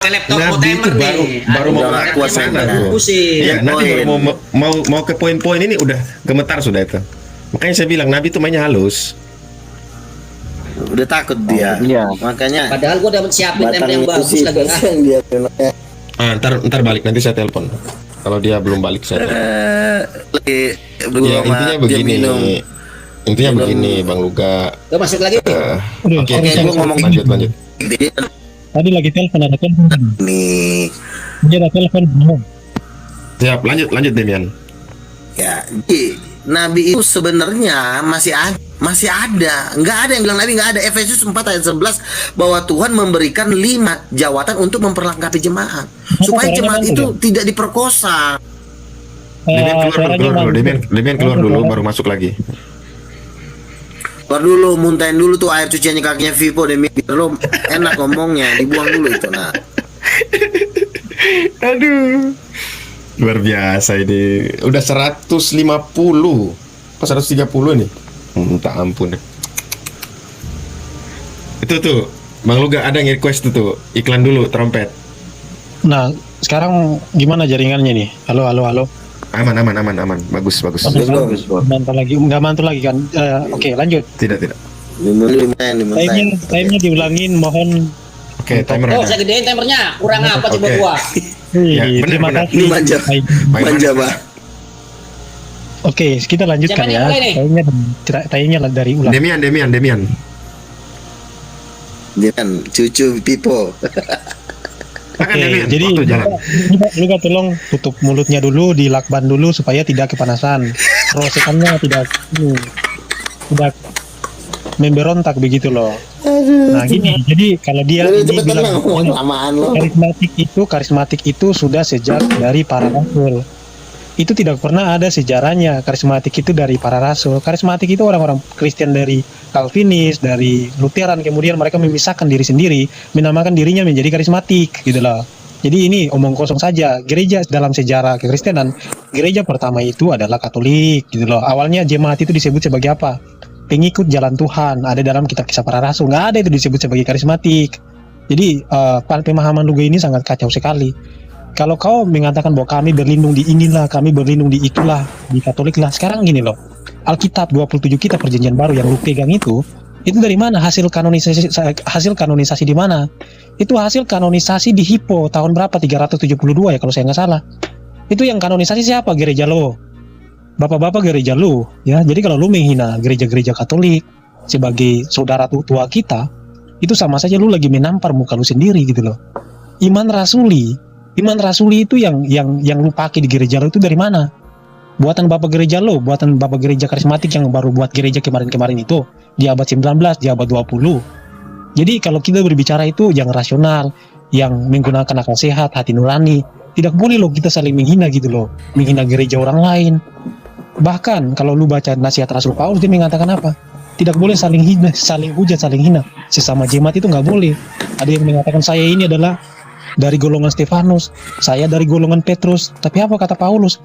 laptop mau Nabi itu timer nih. baru mau mengaku sana tuh. Iya, Nabi baru mau ke poin-poin ini udah gemetar sudah itu. Makanya saya bilang Nabi itu mainnya halus. Udah takut dia. Iya. Makanya Padahal gua udah siapin timer yang bagus lagi. yang dia Ntar balik nanti saya telepon. Kalau dia belum balik saya telepon. lagi Ya, intinya begini. Intinya begini, Bang Luga. Gua masuk lagi. Oke, gua ngomong lanjut. Tadi lagi telepon, ada telepon. nih Dia ada telepon belum? Siap, lanjut Demian. ya. Jadi, Nabi itu sebenarnya masih ada. Nggak ada yang bilang Nabi nggak ada. Efesus 4 ayat 11 bahwa Tuhan memberikan 5 jawatan untuk memperlengkapi jemaat supaya jemaat itu tidak diperkosa. Demian keluar dulu. Demian keluar dulu baru masuk lagi. Keluar dulu, muntahin dulu tuh air cuciannya kakinya Vivo demi biar lo enak ngomongnya, dibuang dulu itu. Nah, Aduh. Luar biasa ini. Udah 150. Pas 130 nih. Minta ampun. Itu tuh, Bang Luga ada yang request tuh. Iklan dulu trompet. Nah, sekarang gimana jaringannya nih? Halo. Aman. Bagus. Mantul lagi, nggak mantul lagi kan? Oke, lanjut. Tidak. dimuntahin. Time-nya diulangin, mohon. Oke, timer Oh, ada. saya gedein timernya. Kurang apa coba Oke. gua? Ya, Terima benar. kasih. Ini manja. Baik. Manja, Bang. Oke, kita lanjutkan Siapa ya. yang mulai nih? Tayangnya dari ulang. Demian. Dia kan cucu Pipo. Silakan, Oke, Demian. jadi Waktu jalan. Luka tolong tutup mulutnya dulu, dilakban dulu supaya tidak kepanasan. Rosekannya tidak memberontak begitu loh. Nah gini, jadi kalau dia Jadi ini cepet bilang tenang ngomong lamaan lo. karismatik itu sudah sejak dari para rasul. Itu tidak pernah ada sejarahnya karismatik itu dari para rasul. Karismatik itu orang-orang Kristen dari Calvinis, dari Lutheran, kemudian mereka memisahkan diri sendiri, menamakan dirinya menjadi karismatik gitu loh. Jadi ini omong kosong saja. Gereja dalam sejarah kekristenan, gereja pertama itu adalah Katolik gitu loh. Awalnya jemaat itu disebut sebagai apa? Pengikut jalan Tuhan. Ada dalam kitab Kisah Para Rasul, nggak ada itu disebut sebagai karismatik. Jadi pemahaman Luga ini sangat kacau sekali. Kalau kau mengatakan bahwa kami berlindung di inilah, kami berlindung di itulah, di Katolik lah. Sekarang gini loh, Alkitab 27 kitab perjanjian baru yang lu pegang itu dari mana? Hasil kanonisasi di mana? Itu hasil kanonisasi di Hippo tahun berapa? 372 ya kalau saya nggak salah. Itu yang kanonisasi siapa? Gereja lo. Bapak-bapak gereja lo. Ya, jadi kalau lu menghina gereja-gereja Katolik sebagai saudara tua kita, itu sama saja lu lagi menampar muka lu sendiri gitu loh. Iman rasuli itu yang lu pakai di gereja lo itu dari mana? Buatan bapak gereja lo, buatan bapak gereja karismatik yang baru buat gereja kemarin-kemarin itu di abad 19, di abad 20. Jadi kalau kita berbicara itu yang rasional, yang menggunakan akal sehat, hati nurani, tidak boleh loh kita saling menghina gitu loh, menghina gereja orang lain. Bahkan kalau lu baca nasihat Rasul Paulus, dia mengatakan apa? Tidak boleh saling hina, saling hujat, saling hina. Sesama jemaat itu nggak boleh. Ada yang mengatakan saya ini adalah dari golongan Stefanus, saya dari golongan Petrus. Tapi apa kata Paulus?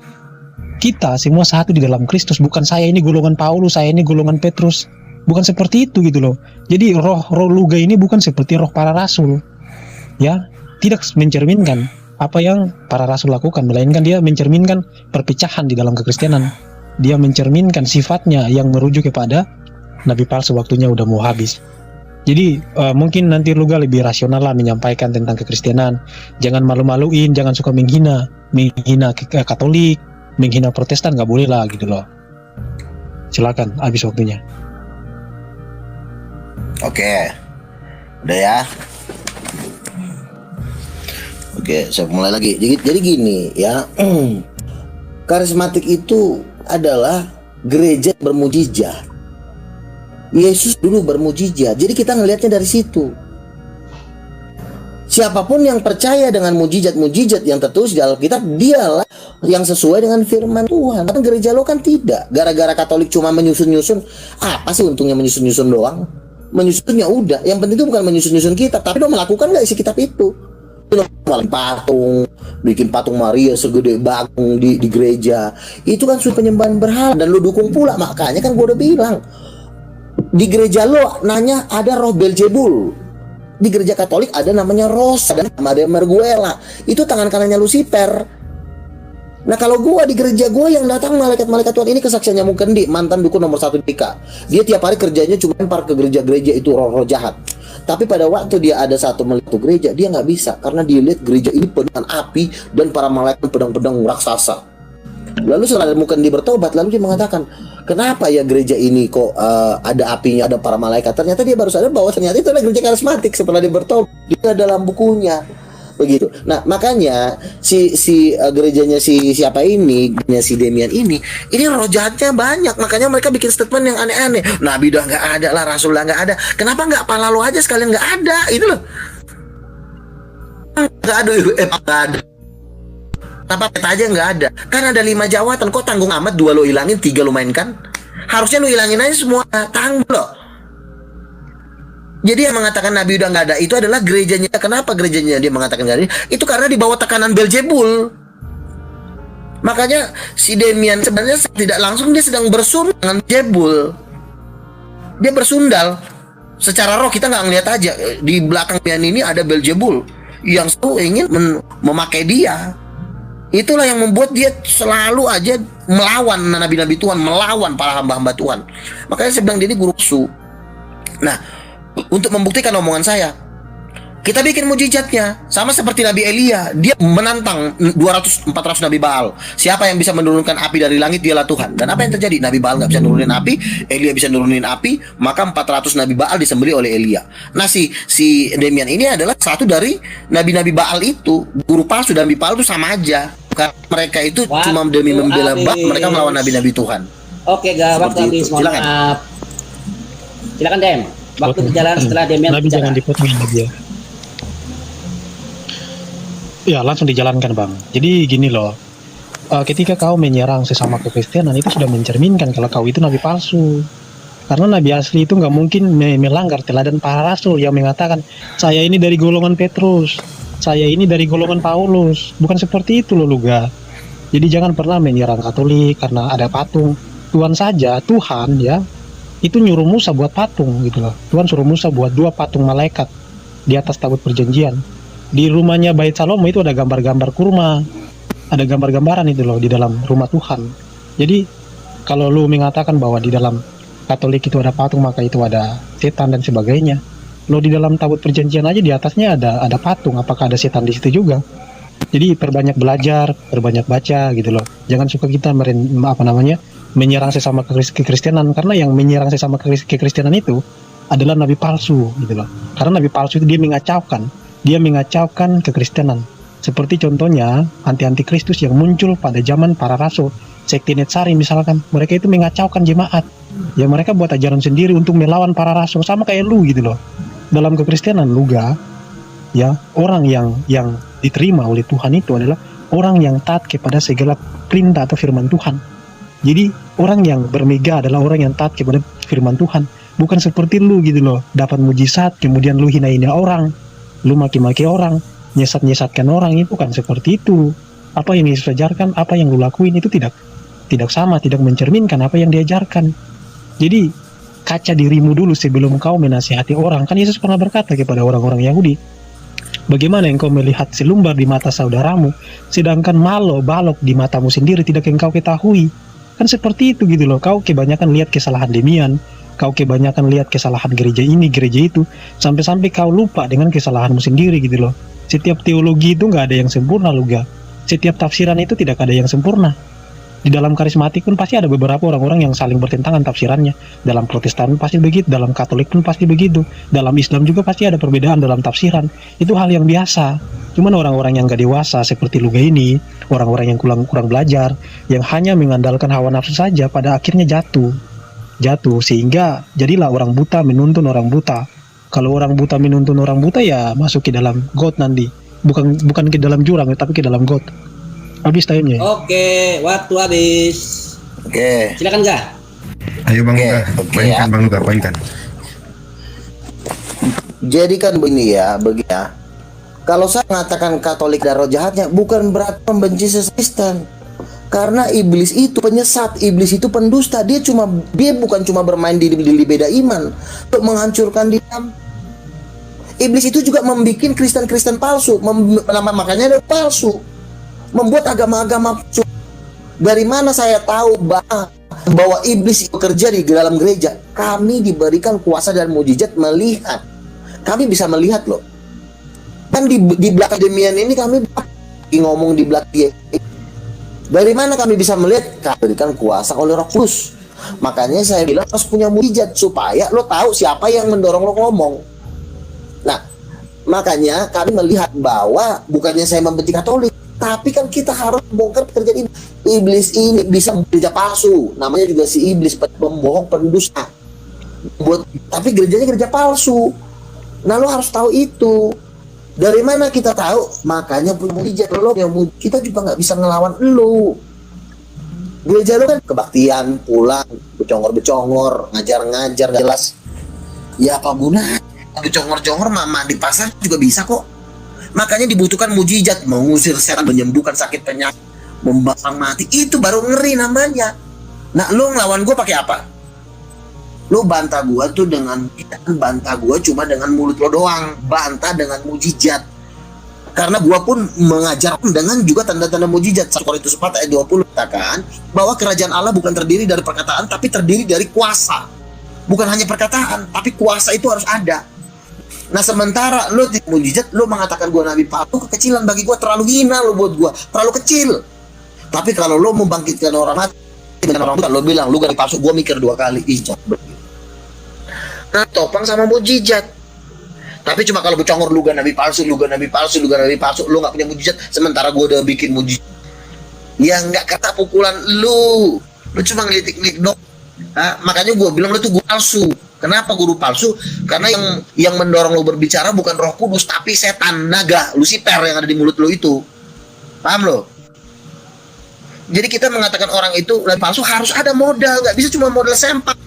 Kita semua satu di dalam Kristus. Bukan saya ini golongan Paulus, saya ini golongan Petrus. Bukan seperti itu gitu loh. Jadi roh Luga ini bukan seperti roh para rasul. Ya, tidak mencerminkan apa yang para rasul lakukan, melainkan dia mencerminkan perpecahan di dalam kekristenan. Dia mencerminkan sifatnya yang merujuk kepada nabi palsu, waktunya udah mau habis. Jadi mungkin nanti Luga lebih rasional lah menyampaikan tentang kekristenan. Jangan malu-maluin, jangan suka menghina Katolik, menghina Protestan, nggak boleh lah gitu loh. Silakan, habis waktunya. Oke. Udah ya. Oke, saya mulai lagi. Jadi gini ya. Karismatik itu adalah gereja bermujizat. Yesus dulu bermujizat. Jadi kita ngelihatnya dari situ. Siapapun yang percaya dengan mujizat-mujizat yang tertulis di Alkitab, dialah yang sesuai dengan firman Tuhan. Tapi gereja lo kan tidak. Gara-gara Katolik cuma menyusun-nyusun, apa sih untungnya menyusun-nyusun doang? Menyusunnya udah. Yang penting itu bukan menyusun-nyusun kitab, tapi lo melakukan nggak isi kitab itu? Lo patung, bikin patung Maria segede bagong di gereja. Itu kan suatu penyembahan berhala dan lo dukung pula. Makanya kan gue udah bilang, di gereja lo nanya ada roh Beelzebul. Di gereja Katolik ada namanya Rosa dan ada Marguela. Itu tangan kanannya Lucifer. Nah kalau gua di gereja gua yang datang malaikat-malaikat Tuhan ini kesaksiannya Mukendi, mantan dukun nomor 1 DK. Dia tiap hari kerjanya cuma lempar ke gereja-gereja itu roh-roh jahat. Tapi pada waktu dia ada satu melihat gereja, dia nggak bisa karena dia lihat gereja ini penuh dengan api dan para malaikat pedang-pedang raksasa. Lalu setelah Mukendi bertobat, lalu dia mengatakan, kenapa ya gereja ini kok ada apinya, ada para malaikat? Ternyata dia baru sadar bahwa ternyata itu adalah gereja karismatik setelah dia bertobat. Dia dalam bukunya. Begitu. Nah, makanya si gerejanya siapa ini, si Demian ini roh jahatnya banyak. Makanya mereka bikin statement yang aneh-aneh. Nabi udah nggak ada lah, Rasul udah nggak ada. Kenapa nggak pala lo aja sekalian nggak ada? Itu loh. Nggak ada, nggak ada. Kenapa peta aja nggak ada? Kan ada 5 jawatan. Kok tanggung amat 2 lo hilangin, 3 lo mainkan? Harusnya lo hilangin aja semua. Tanggung loh. Jadi yang mengatakan Nabi udah nggak ada itu adalah gerejanya. Kenapa gerejanya dia mengatakan nggak ada? Itu karena di bawah tekanan Beelzebul. Makanya si Demian sebenarnya tidak langsung dia sedang bersundal dengan Beelzebul. Dia bersundal. Secara roh kita nggak ngeliat aja. Di belakang Demian ini ada Beelzebul yang selalu ingin memakai dia. Itulah yang membuat dia selalu aja melawan nabi-nabi Tuhan, melawan para hamba-hamba Tuhan. Makanya saya bilang dia ini guru palsu. Nah, untuk membuktikan omongan saya, kita bikin mujizatnya sama seperti Nabi Elia. Dia menantang 400 Nabi Baal. Siapa yang bisa menurunkan api dari langit, dialah Tuhan. Dan apa yang terjadi? Nabi Baal nggak bisa nurunin api, Elia bisa nurunin api, maka 400 Nabi Baal disembelih oleh Elia. Nah si Demian ini adalah satu dari nabi-nabi Baal itu. Guru palsu dan nabi Baal itu sama aja. Karena mereka itu cuma demi membela Baal, mereka melawan nabi-nabi Tuhan. Oke, waktu habis, mohon maaf. Silakan Dem. Waktu berjalan setelah Demian Nabi jangan dipotong dia. Ya langsung dijalankan bang. Jadi gini loh, ketika kau menyerang sesama kekristenan itu sudah mencerminkan kalau kau itu nabi palsu. Karena nabi asli itu nggak mungkin melanggar teladan para rasul yang mengatakan saya ini dari golongan Petrus, saya ini dari golongan Paulus. Bukan seperti itu loh Luga. Jadi jangan pernah menyerang Katolik karena ada patung. Tuhan saja, Tuhan ya, itu nyuruh Musa buat patung gitu loh. Tuhan suruh Musa buat 2 patung malaikat di atas tabut perjanjian. Di rumahnya Bait Salomo itu ada gambar-gambar kurma, ada gambar-gambaran itu loh di dalam rumah Tuhan. Jadi kalau lu mengatakan bahwa di dalam Katolik itu ada patung, maka itu ada setan dan sebagainya. Lo di dalam tabut perjanjian aja di atasnya ada patung, apakah ada setan di situ juga? Jadi perbanyak belajar, perbanyak baca gitu loh. Jangan suka kita menyerang sesama kekristenan, karena yang menyerang sesama kekristenan itu adalah nabi palsu gitu loh. Karena nabi palsu itu dia mengacaukan kekristenan. Seperti contohnya anti-kristus yang muncul pada zaman para rasul, sekte Netsari misalkan, mereka itu mengacaukan jemaat. Ya mereka buat ajaran sendiri untuk melawan para rasul, sama kayak lu gitu loh. Dalam kekristenan Luga, ya orang yang diterima oleh Tuhan itu adalah orang yang taat kepada segala perintah atau firman Tuhan. Jadi orang yang bermega adalah orang yang taat kepada firman Tuhan. Bukan seperti lu gitu loh, dapat mujizat kemudian lu hina-hina orang, lu maki-maki orang, nyesat-nyesatkan orang. Itu kan seperti itu. Apa yang Yesus ajarkan, apa yang lu lakuin itu tidak sama, tidak mencerminkan apa yang diajarkan. Jadi kaca dirimu dulu sebelum kau menasihati orang. Kan Yesus pernah berkata kepada orang-orang Yahudi, bagaimana engkau melihat selumbar di mata saudaramu, sedangkan balok di matamu sendiri tidak engkau ketahui. Kan seperti itu gitu loh. Kau kebanyakan lihat kesalahan Demian, kau kebanyakan lihat kesalahan gereja ini, gereja itu, sampai-sampai kau lupa dengan kesalahanmu sendiri gitu loh. Setiap teologi itu nggak ada yang sempurna Luga. Setiap tafsiran itu tidak ada yang sempurna. Di dalam karismatik pun pasti ada beberapa orang-orang yang saling bertentangan tafsirannya. Dalam Protestan pasti begitu, dalam Katolik pun pasti begitu. Dalam Islam juga pasti ada perbedaan dalam tafsiran. Itu hal yang biasa. Cuman orang-orang yang gak dewasa seperti Luga ini, orang-orang yang kurang belajar, yang hanya mengandalkan hawa nafsu saja, pada akhirnya jatuh. Sehingga jadilah orang buta menuntun orang buta. Kalau orang buta menuntun orang buta ya masuk ke dalam got nanti. Bukan ke dalam jurang tapi ke dalam got. Habis time-nya. Oke, waktu habis. Oke. Silakan Ga. Ayo Bang Luka, mainkan Bang Luka, mainkan. Jadi kan begini ya. Kalau saya mengatakan Katolik dan roh jahatnya, bukan berarti membenci Kristen. Karena iblis itu penyesat, iblis itu pendusta. Dia bukan cuma bermain di beda iman untuk menghancurkan dia. Iblis itu juga membuat Kristen-Kristen palsu, makanya ada palsu, membuat agama-agama palsu. Dari mana saya tahu bahwa iblis bekerja di dalam gereja? Kami diberikan kuasa dan mujizat melihat. Kami bisa melihat loh. Kan di belakang Demian ini kami ngomong di belakang dia. Dari mana kami bisa melihat? Kami diberikan kuasa oleh Roh Kudus. Makanya saya bilang harus punya mujizat supaya lo tahu siapa yang mendorong lo ngomong. Nah, makanya kami melihat bahwa bukannya saya membenci Katolik, tapi kan kita harus bongkar pekerjaan iblis ini bisa gereja palsu. Namanya juga si iblis, pembohong, pendusta. Tapi gerejanya gereja palsu. Nah, lo harus tahu itu. Dari mana kita tahu? Makanya punya mujizat lo yang kita juga nggak bisa ngelawan lo. Gereja lo kan kebaktian, pulang, becongor-becongor, ngajar-ngajar, gak jelas. Ya apa gunanya? Becongor-jongor mama di pasar juga bisa kok. Makanya dibutuhkan mujizat, mengusir setan, menyembuhkan sakit penyakit, membasang mati. Itu baru ngeri namanya. Nah, lo ngelawan gue pakai apa? Lo bantah gue tuh bantah gue cuma dengan mulut lo doang. Bantah dengan mujizat. Karena gua pun mengajar dengan juga tanda-tanda mujizat. 1 Korintus 4 ayat 20 katakan bahwa kerajaan Allah bukan terdiri dari perkataan, tapi terdiri dari kuasa. Bukan hanya perkataan, tapi kuasa itu harus ada. Nah, sementara lo di mujizat, lo mengatakan gua nabi palsu, kekecilan bagi gua, terlalu hina lo buat gua, terlalu kecil. Tapi kalau lo membangkitkan orang mati, lo bilang lu nabi palsu, gua mikir 2 kali. Nah, topang sama mujizat. Tapi cuma kalau becongor lu gak nabi palsu, lu gak nabi palsu, lu gak punya mujizat, sementara gue udah bikin mujizat. Ya nggak kata pukulan lu cuma ngelitik-ngelitik dong. Makanya gue bilang lu tuh guru palsu. Kenapa guru palsu? Karena yang mendorong lu berbicara bukan Roh Kudus, tapi setan, naga, Lucifer yang ada di mulut lu itu. Paham lo? Jadi kita mengatakan orang itu nabi palsu harus ada modal, nggak bisa cuma modal sempak.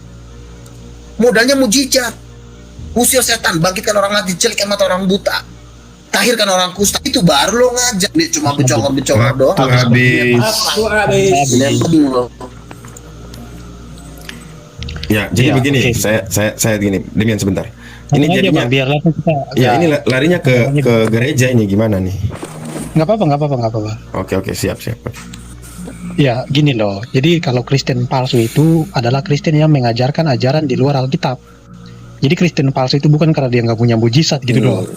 Modalnya mujizat. Usir setan, bangkitkan orang mati, celikkan mata orang buta, tahirkan orang kusta. Itu baru lo ngajak. Dia cuma becongor doang. Habis. Ya, jadi begini, okay. saya gini, Demian sebentar. Ini jadinya ini larinya ke gereja ini gimana nih? Nggak apa-apa. Oke, siap. Ya, gini loh. Jadi kalau Kristen palsu itu adalah Kristen yang mengajarkan ajaran di luar Alkitab. Jadi Kristen palsu itu bukan karena dia nggak punya mujizat gitu loh.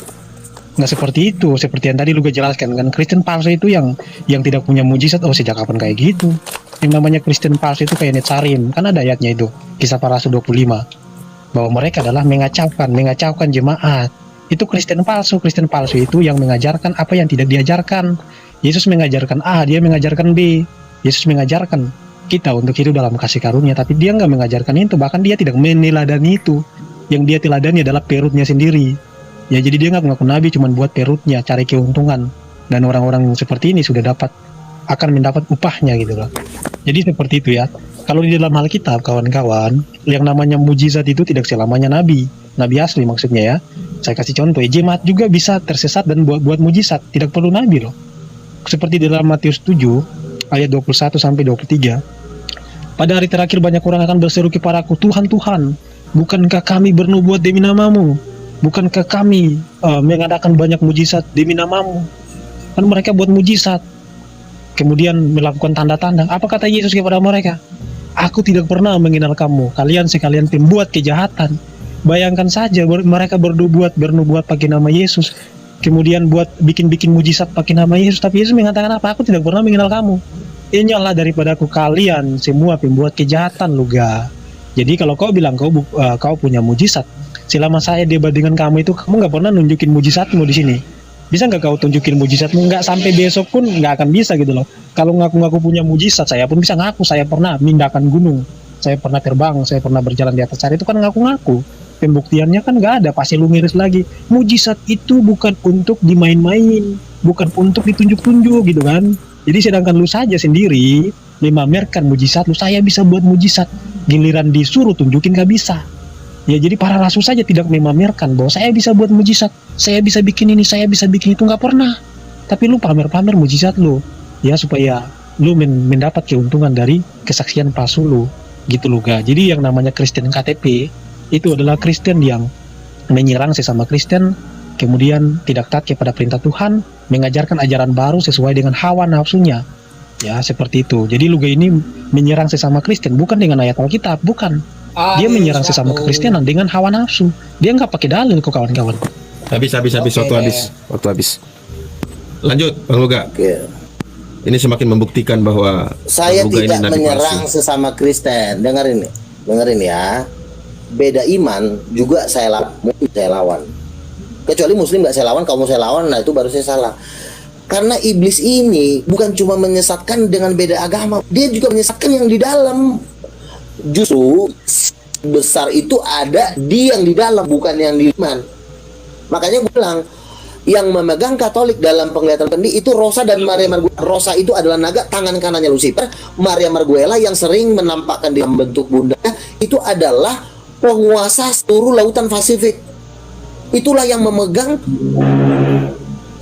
Nggak seperti itu. Seperti yang tadi lu jelaskan kan, Kristen palsu itu yang tidak punya mujizat. Oh, sejak kapan kayak gitu? Yang namanya Kristen palsu itu kayak Netsarim. Kan ada ayatnya itu, Kisah Para Rasul 25. Bahwa mereka adalah mengacaukan jemaat. Itu Kristen palsu. Kristen palsu itu yang mengajarkan apa yang tidak diajarkan. Yesus mengajarkan A, dia mengajarkan B. Yesus mengajarkan kita untuk hidup dalam kasih karunia, tapi dia nggak mengajarkan itu. Bahkan dia tidak meneladani itu. Yang dia teladani adalah perutnya sendiri. Ya, jadi dia nggak mengaku nabi cuma buat perutnya, cari keuntungan. Dan orang-orang seperti ini sudah akan mendapat upahnya gitu loh. Jadi seperti itu ya. Kalau di dalam Alkitab, kawan-kawan, yang namanya mujizat itu tidak selamanya nabi asli maksudnya ya. Saya kasih contoh, jemaat juga bisa tersesat dan buat mujizat, tidak perlu nabi loh. Seperti di dalam Matius 7 ayat 21 sampai 23. Pada hari terakhir banyak orang akan berseru kepadaku, Tuhan, bukankah kami bernubuat demi namamu? Bukankah kami mengadakan banyak mujizat demi namamu? Kan mereka buat mujizat, kemudian melakukan tanda-tanda. Apa kata Yesus kepada mereka? Aku tidak pernah mengenal kamu, kalian sekalian pembuat kejahatan. Bayangkan saja mereka bernubuat pakai nama Yesus, kemudian buat bikin mujizat pakai nama Yesus. Tapi Yesus mengatakan apa? Aku tidak pernah mengenal kamu. Inyalah daripadaku kalian semua pembuat kejahatan luga. Jadi kalau kau bilang kau punya mujizat, selama saya debat dengan kamu itu, kamu nggak pernah nunjukin mujizatmu di sini. Bisa nggak kau tunjukin mujizatmu? Nggak, sampai besok pun nggak akan bisa gitu loh. Kalau ngaku-ngaku punya mujizat, saya pun bisa ngaku saya pernah memindahkan gunung, saya pernah terbang, saya pernah berjalan di atas air. Itu kan ngaku-ngaku. Pembuktiannya kan nggak ada, pasti lu miris lagi. Mujizat itu bukan untuk dimain-main, bukan untuk ditunjuk-tunjuk gitu kan. Jadi sedangkan lu saja sendiri memamerkan mujizat lu, saya bisa buat mujizat, giliran disuruh tunjukin gak bisa. Ya, jadi para rasul saja tidak memamerkan bahwa saya bisa buat mujizat, saya bisa bikin ini, saya bisa bikin itu, nggak pernah. Tapi lu pamer-pamer mujizat lu, ya supaya lu mendapat keuntungan dari kesaksian palsu lu, gitu loh ga. Jadi yang namanya Kristen KTP itu adalah Kristen yang menyerang sesama Kristen kemudian tidak taat kepada perintah Tuhan, mengajarkan ajaran baru sesuai dengan hawa nafsunya. Ya, seperti itu. Jadi Luga ini menyerang sesama Kristen bukan dengan ayat Alkitab, bukan. Dia menyerang sesama kekristenan dengan hawa nafsu. Dia nggak pakai dalil kok, kawan-kawan. Habis waktu habis. Lanjut Bang Luga. Oke. Ini semakin membuktikan bahwa Saya Bang Luga tidak ini nabi menyerang palsu. sesama Kristen. Dengerin ya. Beda iman juga saya lawan. Kecuali Muslim nggak saya lawan, kalau mau saya lawan, nah itu baru saya salah. Karena iblis ini bukan cuma menyesatkan dengan beda agama, dia juga menyesatkan yang di dalam. Justru besar itu ada di yang di dalam, bukan yang di iman. Makanya gue bilang, yang memegang Katolik dalam penglihatan pendi itu Rosa dan Maria Marguela. Rosa itu adalah naga, tangan kanannya Lucifer. Maria Marguela yang sering menampakkan di bentuk bundanya itu adalah penguasa seluruh lautan Pasifik. Itulah yang memegang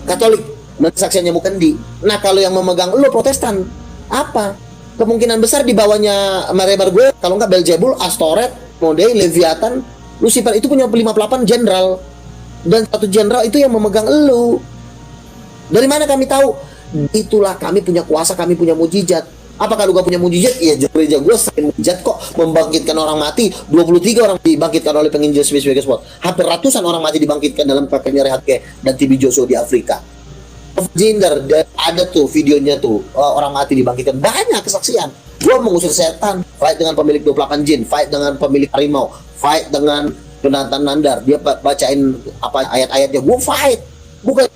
Katolik dan saksiannya bukan di. Nah, kalau yang memegang lo Protestan, apa? Kemungkinan besar di bawahnya Maria Marguela, kalau nggak Belzebul, Astoret, Modei, Leviathan, Lucifer itu punya 58 jenderal. Dan satu jenderal itu yang memegang elu. Dari mana kami tahu? Itulah kami punya kuasa, kami punya mujizat. Apakah lu gak punya mujizat? Iya, gereja gue sering mujizat kok, membangkitkan orang mati. 23 orang dibangkitkan oleh penginjil Smith Wigglesworth. Hampir ratusan orang mati dibangkitkan dalam pakainya Rehatke dan TB Joshua di Afrika. Jinder, ada tuh videonya tuh, orang mati dibangkitkan. Banyak kesaksian. Gue mengusir setan, fight dengan pemilik 28 jin, fight dengan pemilik harimau, fight dengan Jonathan Nandar. Dia bacain apa ayat-ayatnya, gue fight. Bukan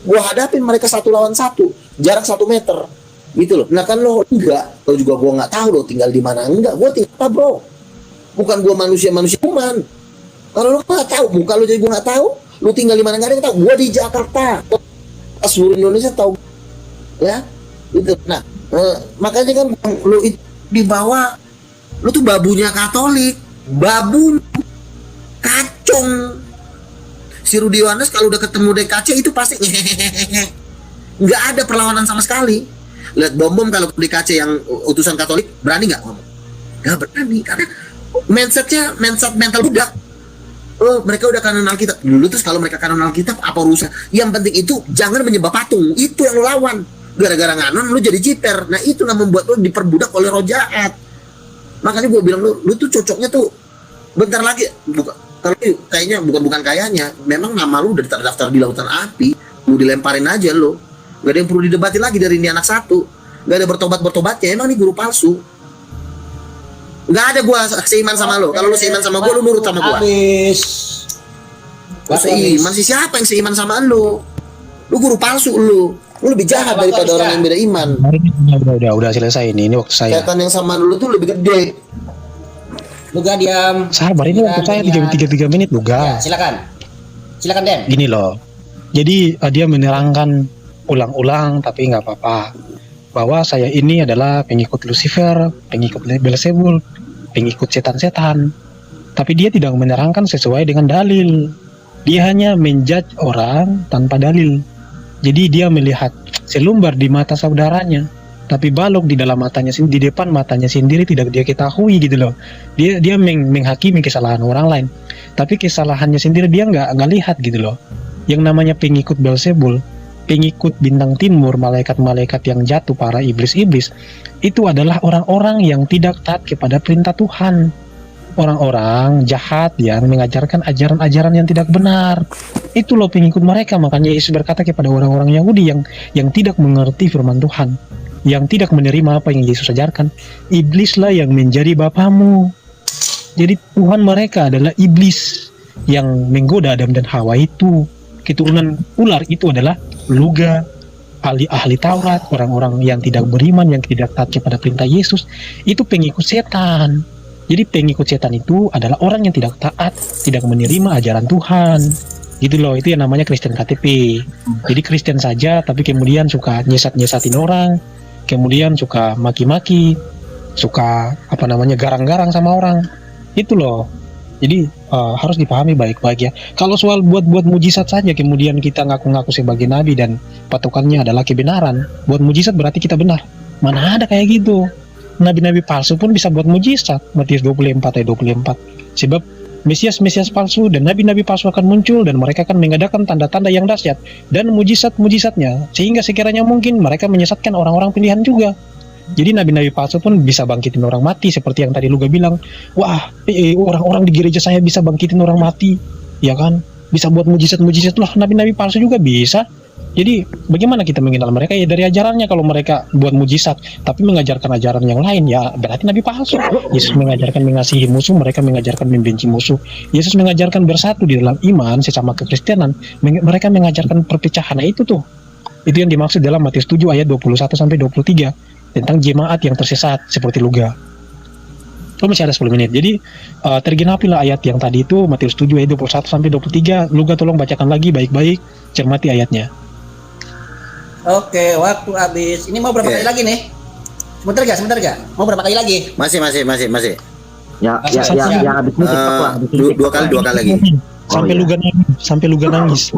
gue hadapin mereka 1 lawan 1, jarak 1 meter. Gitu loh. Nah kan lo enggak, lo juga gue nggak tahu lo tinggal di mana. Enggak, gue tinggal apa bro? Bukan gue manusia kuman. Kalau lo nggak tahu, muka lo jadi gue nggak tahu. Lo tinggal di mana nggak ada yang tahu. Gue di Jakarta, seluruh Indonesia tahu. Ya, itu. Nah, makanya kan lo itu di bawah, lo tuh babunya Katolik, babu kacung. Si Rudi Yohanes kalau udah ketemu DKC itu pasti nggak ada perlawanan sama sekali. Lihat bom kalau DKC yang utusan Katolik berani nggak ngomong? Nggak berani karena mindset mental budak. Oh, mereka udah kanon Alkitab dulu, terus kalau mereka kanon Alkitab apa urusan? Yang penting itu jangan menyembah patung, itu yang lo lawan. Gara-gara nganon lo jadi jiper. Nah itulah membuat lo diperbudak oleh roh jahat. Makanya gue bilang lo tuh cocoknya tuh bentar lagi kalau kayaknya bukan kayaknya, memang nama lo udah terdaftar di lautan api, lo dilemparin aja lo. Gak ada yang perlu didebati lagi dari ini anak satu. Gak ada bertobatnya. Emang ini guru palsu. Gak ada gua seiman sama lo. Kalau lo seiman sama gua, lo nurut sama gua. Habis. Lo seiman sih, siapa yang seiman sama lo? Lo guru palsu lo. Lo lebih jahat daripada orang yang beda iman. Udah selesai ini waktu saya. Setan yang sama lo tuh lebih gede. Luga diam. Sabar, ini waktu saya 3 menit Luga. Ya, silakan Dem. Gini loh. Jadi dia menerangkan ulang-ulang tapi nggak apa-apa bahwa saya ini adalah pengikut Lucifer, pengikut Belzebul, pengikut setan-setan. Tapi dia tidak menerangkan sesuai dengan dalil. Dia hanya menjudge orang tanpa dalil. Jadi dia melihat selumbar di mata saudaranya, tapi balok di dalam matanya sendiri, di depan matanya sendiri tidak dia ketahui gitu loh. Dia menghakimi kesalahan orang lain, tapi kesalahannya sendiri dia nggak lihat gitu loh. Yang namanya pengikut Belzebul, pengikut bintang timur, malaikat-malaikat yang jatuh, para iblis-iblis, itu adalah orang-orang yang tidak taat kepada perintah Tuhan. Orang-orang jahat yang mengajarkan ajaran-ajaran yang tidak benar. Itu loh pengikut mereka. Makanya Yesus berkata kepada orang-orang Yahudi yang tidak mengerti firman Tuhan, yang tidak menerima apa yang Yesus ajarkan, iblislah yang menjadi bapamu. Jadi Tuhan mereka adalah iblis yang menggoda Adam dan Hawa itu. Keturunan ular itu adalah Luga, ahli Taurat, orang-orang yang tidak beriman, yang tidak taat kepada perintah Yesus, itu pengikut setan. Jadi pengikut setan itu adalah orang yang tidak taat, tidak menerima ajaran Tuhan. Gitu loh, itu yang namanya Kristen KTP. Jadi Kristen saja, tapi kemudian suka nyesat-nyesatin orang, kemudian suka maki-maki, suka garang-garang sama orang. Itu loh. Jadi harus dipahami baik-baik ya. Kalau soal buat mujizat saja kemudian kita ngaku-ngaku sebagai nabi dan patokannya adalah kebenaran, buat mujizat berarti kita benar. Mana ada kayak gitu. Nabi-nabi palsu pun bisa buat mujizat. Matius 24 ayat 24. Sebab Mesias-Mesias palsu dan nabi-nabi palsu akan muncul dan mereka akan mengadakan tanda-tanda yang dahsyat dan mujizat-mujizatnya sehingga sekiranya mungkin mereka menyesatkan orang-orang pilihan juga. Jadi nabi-nabi palsu pun bisa bangkitin orang mati seperti yang tadi Luga bilang. Wah, orang-orang di gereja saya bisa bangkitin orang mati, ya kan? Bisa buat mujizat-mujizat lah, nabi-nabi palsu juga bisa. Jadi bagaimana kita mengenal mereka? Ya dari ajarannya. Kalau mereka buat mujizat tapi mengajarkan ajaran yang lain, ya berarti nabi palsu. Yesus mengajarkan mengasihi musuh, mereka mengajarkan membenci musuh. Yesus mengajarkan bersatu di dalam iman sesama kekristenan, mereka mengajarkan perpecahan. Nah, itu yang dimaksud dalam Matius 7 ayat 21 sampai 23 tentang jemaat yang tersesat seperti Luga. Oh, masih ada 10 menit. Jadi tergenapilah ayat yang tadi itu, Matius 7 ayat 21 sampai 23. Luga tolong bacakan lagi baik-baik, cermati ayatnya. Oke, waktu habis. Ini mau berapa kali lagi nih? Sebentar gak? Mau berapa kali lagi? Masih. Ya habis ini TikTok lah. Dua kali lagi. Sampai Luga nangis.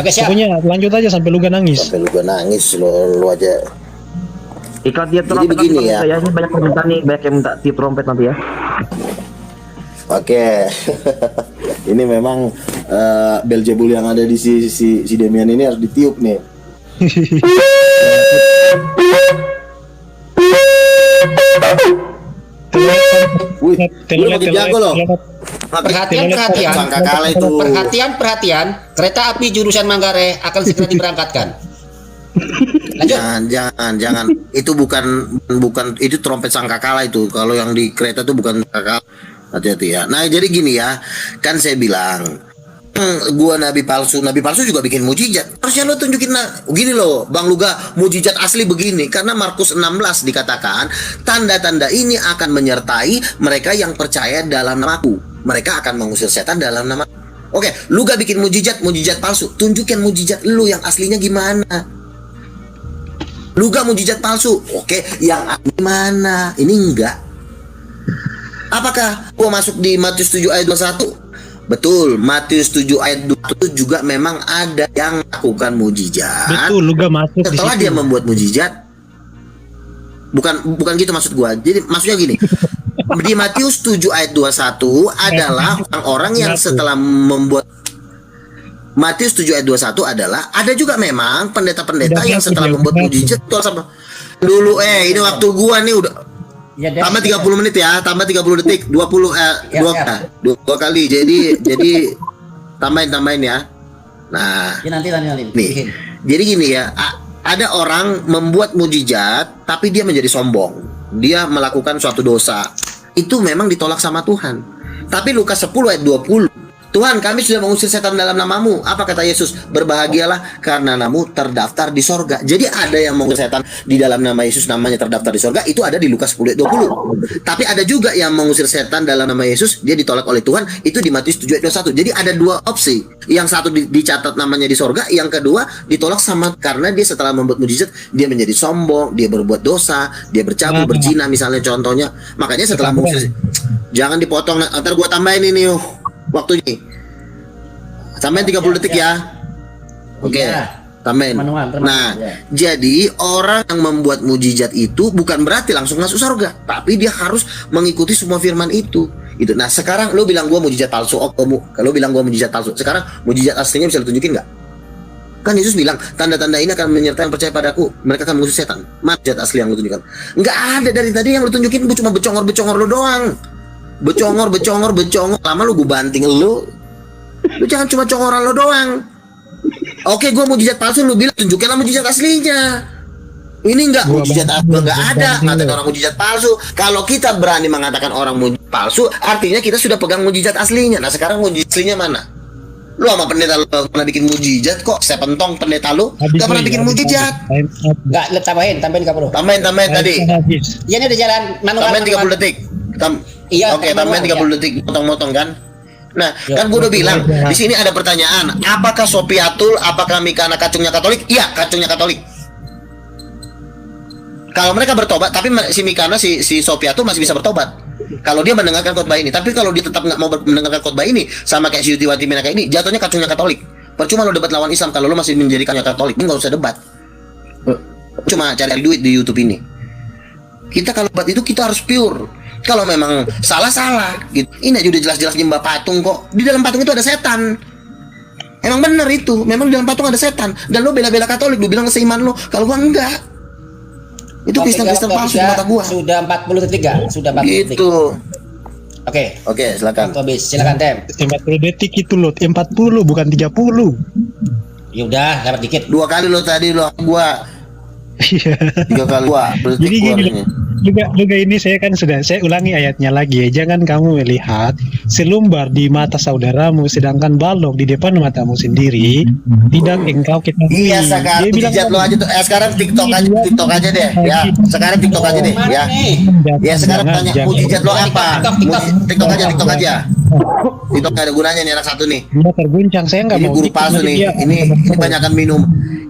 Oke, siap. Pokoknya lanjut aja sampai Luga nangis. Sampai Luga nangis, lu aja. Iklan tiup Jadi trompet begini nanti, ya. Ini banyak permintaan nih, banyak yang minta tiup trompet nanti ya. Oke. Ini memang Beelzebul yang ada di si Demian ini harus ditiup nih. Wih, lu makin jago loh. Perhatian. Kereta api jurusan Manggarai akan segera diberangkatkan. Lanjut. Jangan. Itu bukan itu trompet sangkakala itu. Kalau yang di kereta itu bukan sangkakala. Hati-hati ya. Nah, jadi gini ya. Kan saya bilang, gua nabi palsu juga bikin mujizat. Harusnya lo tunjukin gini loh, Bang Luga, mujizat asli begini. Karena Markus 16 dikatakan, tanda-tanda ini akan menyertai mereka yang percaya dalam namaku. Mereka akan mengusir setan dalam nama. Oke, Luga bikin mujizat palsu. Tunjukin mujizat lu yang aslinya gimana. Luga mujizat palsu. Oke, yang asli mana? Ini enggak. Apakah gua masuk di Matius 7 ayat 21? Betul, Matius 7 ayat 21 juga memang ada yang lakukan mujizat. Betul, Luga masuk setelah dia membuat mujizat. Bukan gitu maksud gua. Jadi maksudnya gini. Di Matius 7 ayat 21 adalah orang-orang yang setelah membuat Matius 7 ayat 21 adalah ada juga memang pendeta-pendeta yang setelah membuat mujizat dulu ini waktu gua nih udah tambah 30 menit ya, tambah 30 detik, 20 dua kali. Jadi tambahin ya. Nah, nanti. Nih. Jadi gini ya, ada orang membuat mujizat tapi dia menjadi sombong. Dia melakukan suatu dosa. Itu memang ditolak sama Tuhan. Tapi Lukas 10 ayat 20, Tuhan, kami sudah mengusir setan dalam namamu. Apa kata Yesus? Berbahagialah karena namamu terdaftar di sorga. Jadi ada yang mengusir setan di dalam nama Yesus, namanya terdaftar di sorga. Itu ada di Lukas 10 ayat 20. Tapi ada juga yang mengusir setan dalam nama Yesus, dia ditolak oleh Tuhan. Itu di Matius 7 ayat 21. Jadi ada dua opsi. Yang satu dicatat namanya di sorga, yang kedua ditolak sama karena dia setelah membuat mujizat, dia menjadi sombong, dia berbuat dosa, dia bercabul, berzina misalnya contohnya. Makanya setelah mengusir, jangan dipotong. Ntar gua tambahin ini waktunya. Tambahin 30 detik ya. Oke. Tambahin. Nah, jadi orang yang membuat mujizat itu bukan berarti langsung masuk surga, tapi dia harus mengikuti semua firman itu. Itu. Nah, sekarang lu bilang gua mujizat palsu. Kalau bilang gua mujizat palsu, sekarang mujizat aslinya bisa ditunjukin nggak? Kan Yesus bilang, tanda-tanda ini akan menyertai yang percaya padaku, mereka akan mengusir setan. Mujizat asli yang lu tunjukkan? Nggak ada. Dari tadi yang lu tunjukin lu cuma becongor lu doang. Becongor. Lama lu gue banting lu jangan cuma congoran lu doang. Oke, gue mujizat palsu, lu bilang tunjukinlah mujizat aslinya. Ini enggak mujizat asli, enggak ada. Ngatain orang mujizat palsu. Kalau kita berani mengatakan orang mujizat palsu, artinya kita sudah pegang mujizat aslinya. Nah, sekarang mujizat aslinya mana? Lu sama pendeta lu pernah bikin mujizat kok? Saya pentong pendeta lu enggak pernah bikin mujizat. Enggak, tambahin 30. Tambahin tadi. Ya, ini udah jalan manual. Tambahin 30 detik. Iya, oke, tambahin 30 detik, motong-motong kan. Nah, kan gue udah bilang di sini ada pertanyaan, apakah Sopiatul, apakah Mikana kacungnya Katolik? Iya, kacungnya Katolik. Kalau mereka bertobat, tapi si Mikana, si Sopiatul masih bisa bertobat. Kalau dia mendengarkan khotbah ini, tapi kalau dia tetap nggak mau mendengarkan khotbah ini, sama kayak si Yuti Watimena kayak ini, jatuhnya kacungnya Katolik. Percuma lo debat lawan Islam kalau lo masih menjadikannya Katolik, ini nggak usah debat. Cuma cari duit di YouTube ini. Kita kalau debat itu kita harus pure. Kalau memang salah gitu. Ini aja udah jelas-jelas nyembah patung kok. Di dalam patung itu ada setan. Emang bener itu, memang di dalam patung ada setan. Dan lo bela-bela Katolik, lo bilang seiman lo. Kalau gua enggak. Itu Kristen-Kristen palsu di mata gua. Sudah 40 detik gak? Sudah 40 detik. Gitu. Oke, silakan. waktu habis. Silakan Tem. 40 detik itu loh, 40 bukan 30. Ya udah, dapat dikit. 2 kali lo tadi lo gua. Iya. 3 kali gua. Jadi gini, juga ini saya ulangi ayatnya lagi ya. Jangan kamu melihat selumbar di mata saudaramu sedangkan balok di depan matamu sendiri. Tidak engkau kita. Iya, sekarang mujizat lo aja tuh. Sekarang TikTok aja deh. Ya, sekarang TikTok aja deh. Ya. Ya, sekarang tanya mujizat lo apa? TikTok aja. TikTok gak ada gunanya nih anak satu nih. Dia terguncang, saya nggak Ini mau. guru palsu nih. Ini banyakan minum.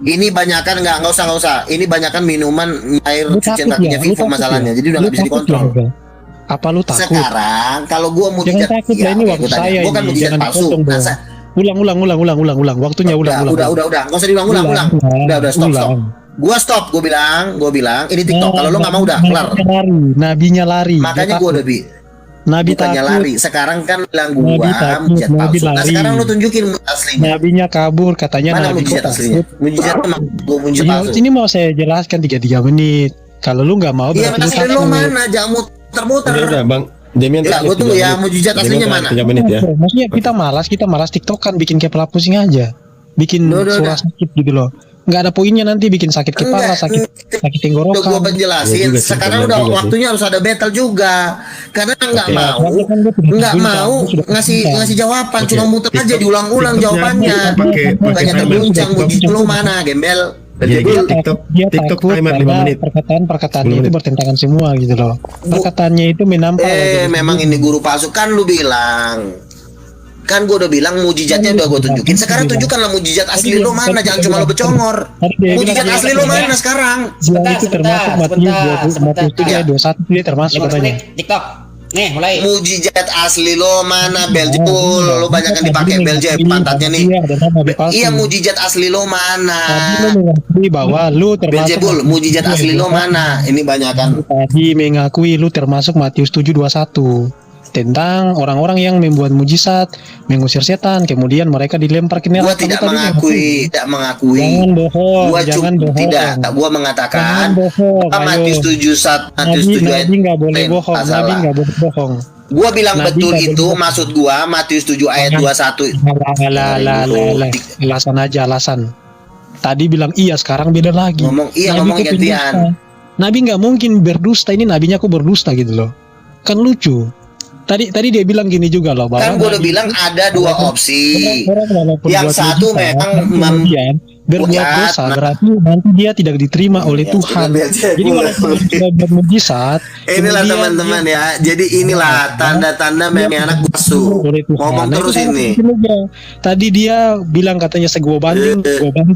Ini banyakan nggak usah. Ini banyakan minuman air cucian kakinya Vivo masalahnya. Jadi udah nggak bisa dikontrol. Apa lu takut? Sekarang kalau gua mujizat, jangan takut lah, ini waktu saya. Gua kan mujizat palsu. Ulang. Waktunya ulang. Udah. Nggak usah diulang. Udah, stop. Gua bilang. Ini TikTok. Kalau lo nggak mau udah kelar. Nabinya lari. Makanya gua udah Nabi bukannya takut. lari. Sekarang kan bilang gua mujizat Nabi palsu. Nah lari. sekarang lo tunjukin aslinya. Nabinya kabur, katanya Mana Nabi mujizat kok aslinya? takut. Mujizat emang gua mujizat Ini, palsu. ini mau saya jelaskan 33 menit. Kalau lu nggak mau Iya, berarti lu asli lo takut. mana? Jangan muter-muter. Udah, Bang. Demian Ya, gua tunggu ya, mujizat aslinya mana? 3 menit ya. Maksudnya kita malas TikTokan bikin kepala pusing aja. Bikin suara sakit gitu loh. Nggak ada poinnya, nanti bikin sakit kepala, sakit Udah gua tenggorokan. penjelasin. Iya juga sih, Sekarang benar udah juga sih. waktunya harus ada battle juga. Karena nggak Oke. mau ngasih jawaban, cuma muter aja diulang-ulang TikToknya jawabannya. pakai Bukannya timer. terguncang mujizat lo mana, gembel? Iya, Betul. TikTok timer 5 menit. Perkataannya 10 itu menit. bertentangan semua gitu loh. Perkataannya itu menampar. Memang ini guru palsu kan lu bilang. Kan gue udah bilang mujizatnya udah gue tunjukin. Sekarang tunjukkanlah mujizat asli lo mana, jangan cuma lo becongor. Mujizat asli lo mana sekarang? Sebentar, itu termasuk Matius 3:21 dia termasuk 15 katanya. menit TikTok. Nih, mulai. Mujizat asli lo mana, Beelzebul? Lo banyak yang dipakai Beelzebul pantatnya nih. Iya, mujizat asli lo Tadi mana? lu mengakui bahwa lu termasuk Beelzebul, mujizat asli lo mana? Ini banyak kan. Tadi mengakui lu termasuk Matius 7:21 tentang orang-orang yang membuat mujizat, mengusir setan, kemudian mereka dilempar ke neraka. Gua tidak mengakui. Jangan bohong, jangan bohong. Tidak, gua mengatakan Jangan bohong. Matius 7 ayat Nabi nggak boleh bohong. masalah. Nabi nggak boleh bohong. Gua bilang Nabi betul nggak itu, boleh. maksud gua Matius 7 ayat 21. Alasan aja alasan. Tadi bilang iya, sekarang beda lagi. Ngomong kok gantian. pendusta. Nabi nggak mungkin berdusta, ini nabinya kok berdusta gitu loh. Kan lucu. Tadi dia bilang gini juga loh bahwa Kan gua udah Nabi bilang ada dua opsi. orang walaupun Yang buat satu mujizat, memang kemudian berbuat Buat, dosa berarti nanti dia tidak diterima oleh Ya, Tuhan. sudah, Beelzebul. Jadi walaupun sudah bermujizat, Inilah kemudian teman-teman dia ya. Jadi inilah tanda-tanda memang anak palsu. oleh Tuhan. Ngomong Nah, terus itu kan ini. juga. Tadi dia bilang katanya segua banding.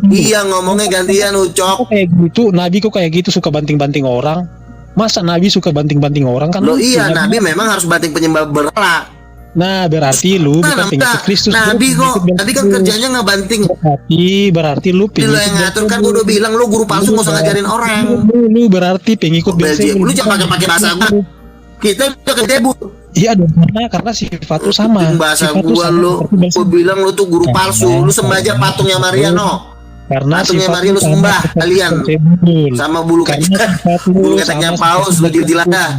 Iya, ngomongnya gantian Ucok. Kok kayak gitu, Nabi kok kayak gitu suka banting-banting orang? Masa Nabi suka banting-banting orang kan? Loh lucu. iya, Nabi memang harus banting penyembah berhala. Nah, berarti lu bukan pengikut Kristus. Nabi lu kok, pengikut Nabi kan Kristus. kerjanya ngebanting. Berarti lu Ini lo yang ngatur kan, gue udah bilang lo guru palsu nggak usah ngajarin orang. Lu berarti pengikut Beelzebul, lu jangan pakai bahasa gua. Kita udah ke Beelzebul. Iya dong, karena sifat lu sama. Bahasa Sifat lu gua sama lo, seperti Beelzebul. gue bilang lo tuh guru palsu. Lu sembah aja patungnya Mariano. Karena Patungnya sifat Maria lu sama sembah seperti kalian. Beelzebul. Sama bulu Karena ketek, sifat lu bulu keteknya sama paus lu seperti jilat dah.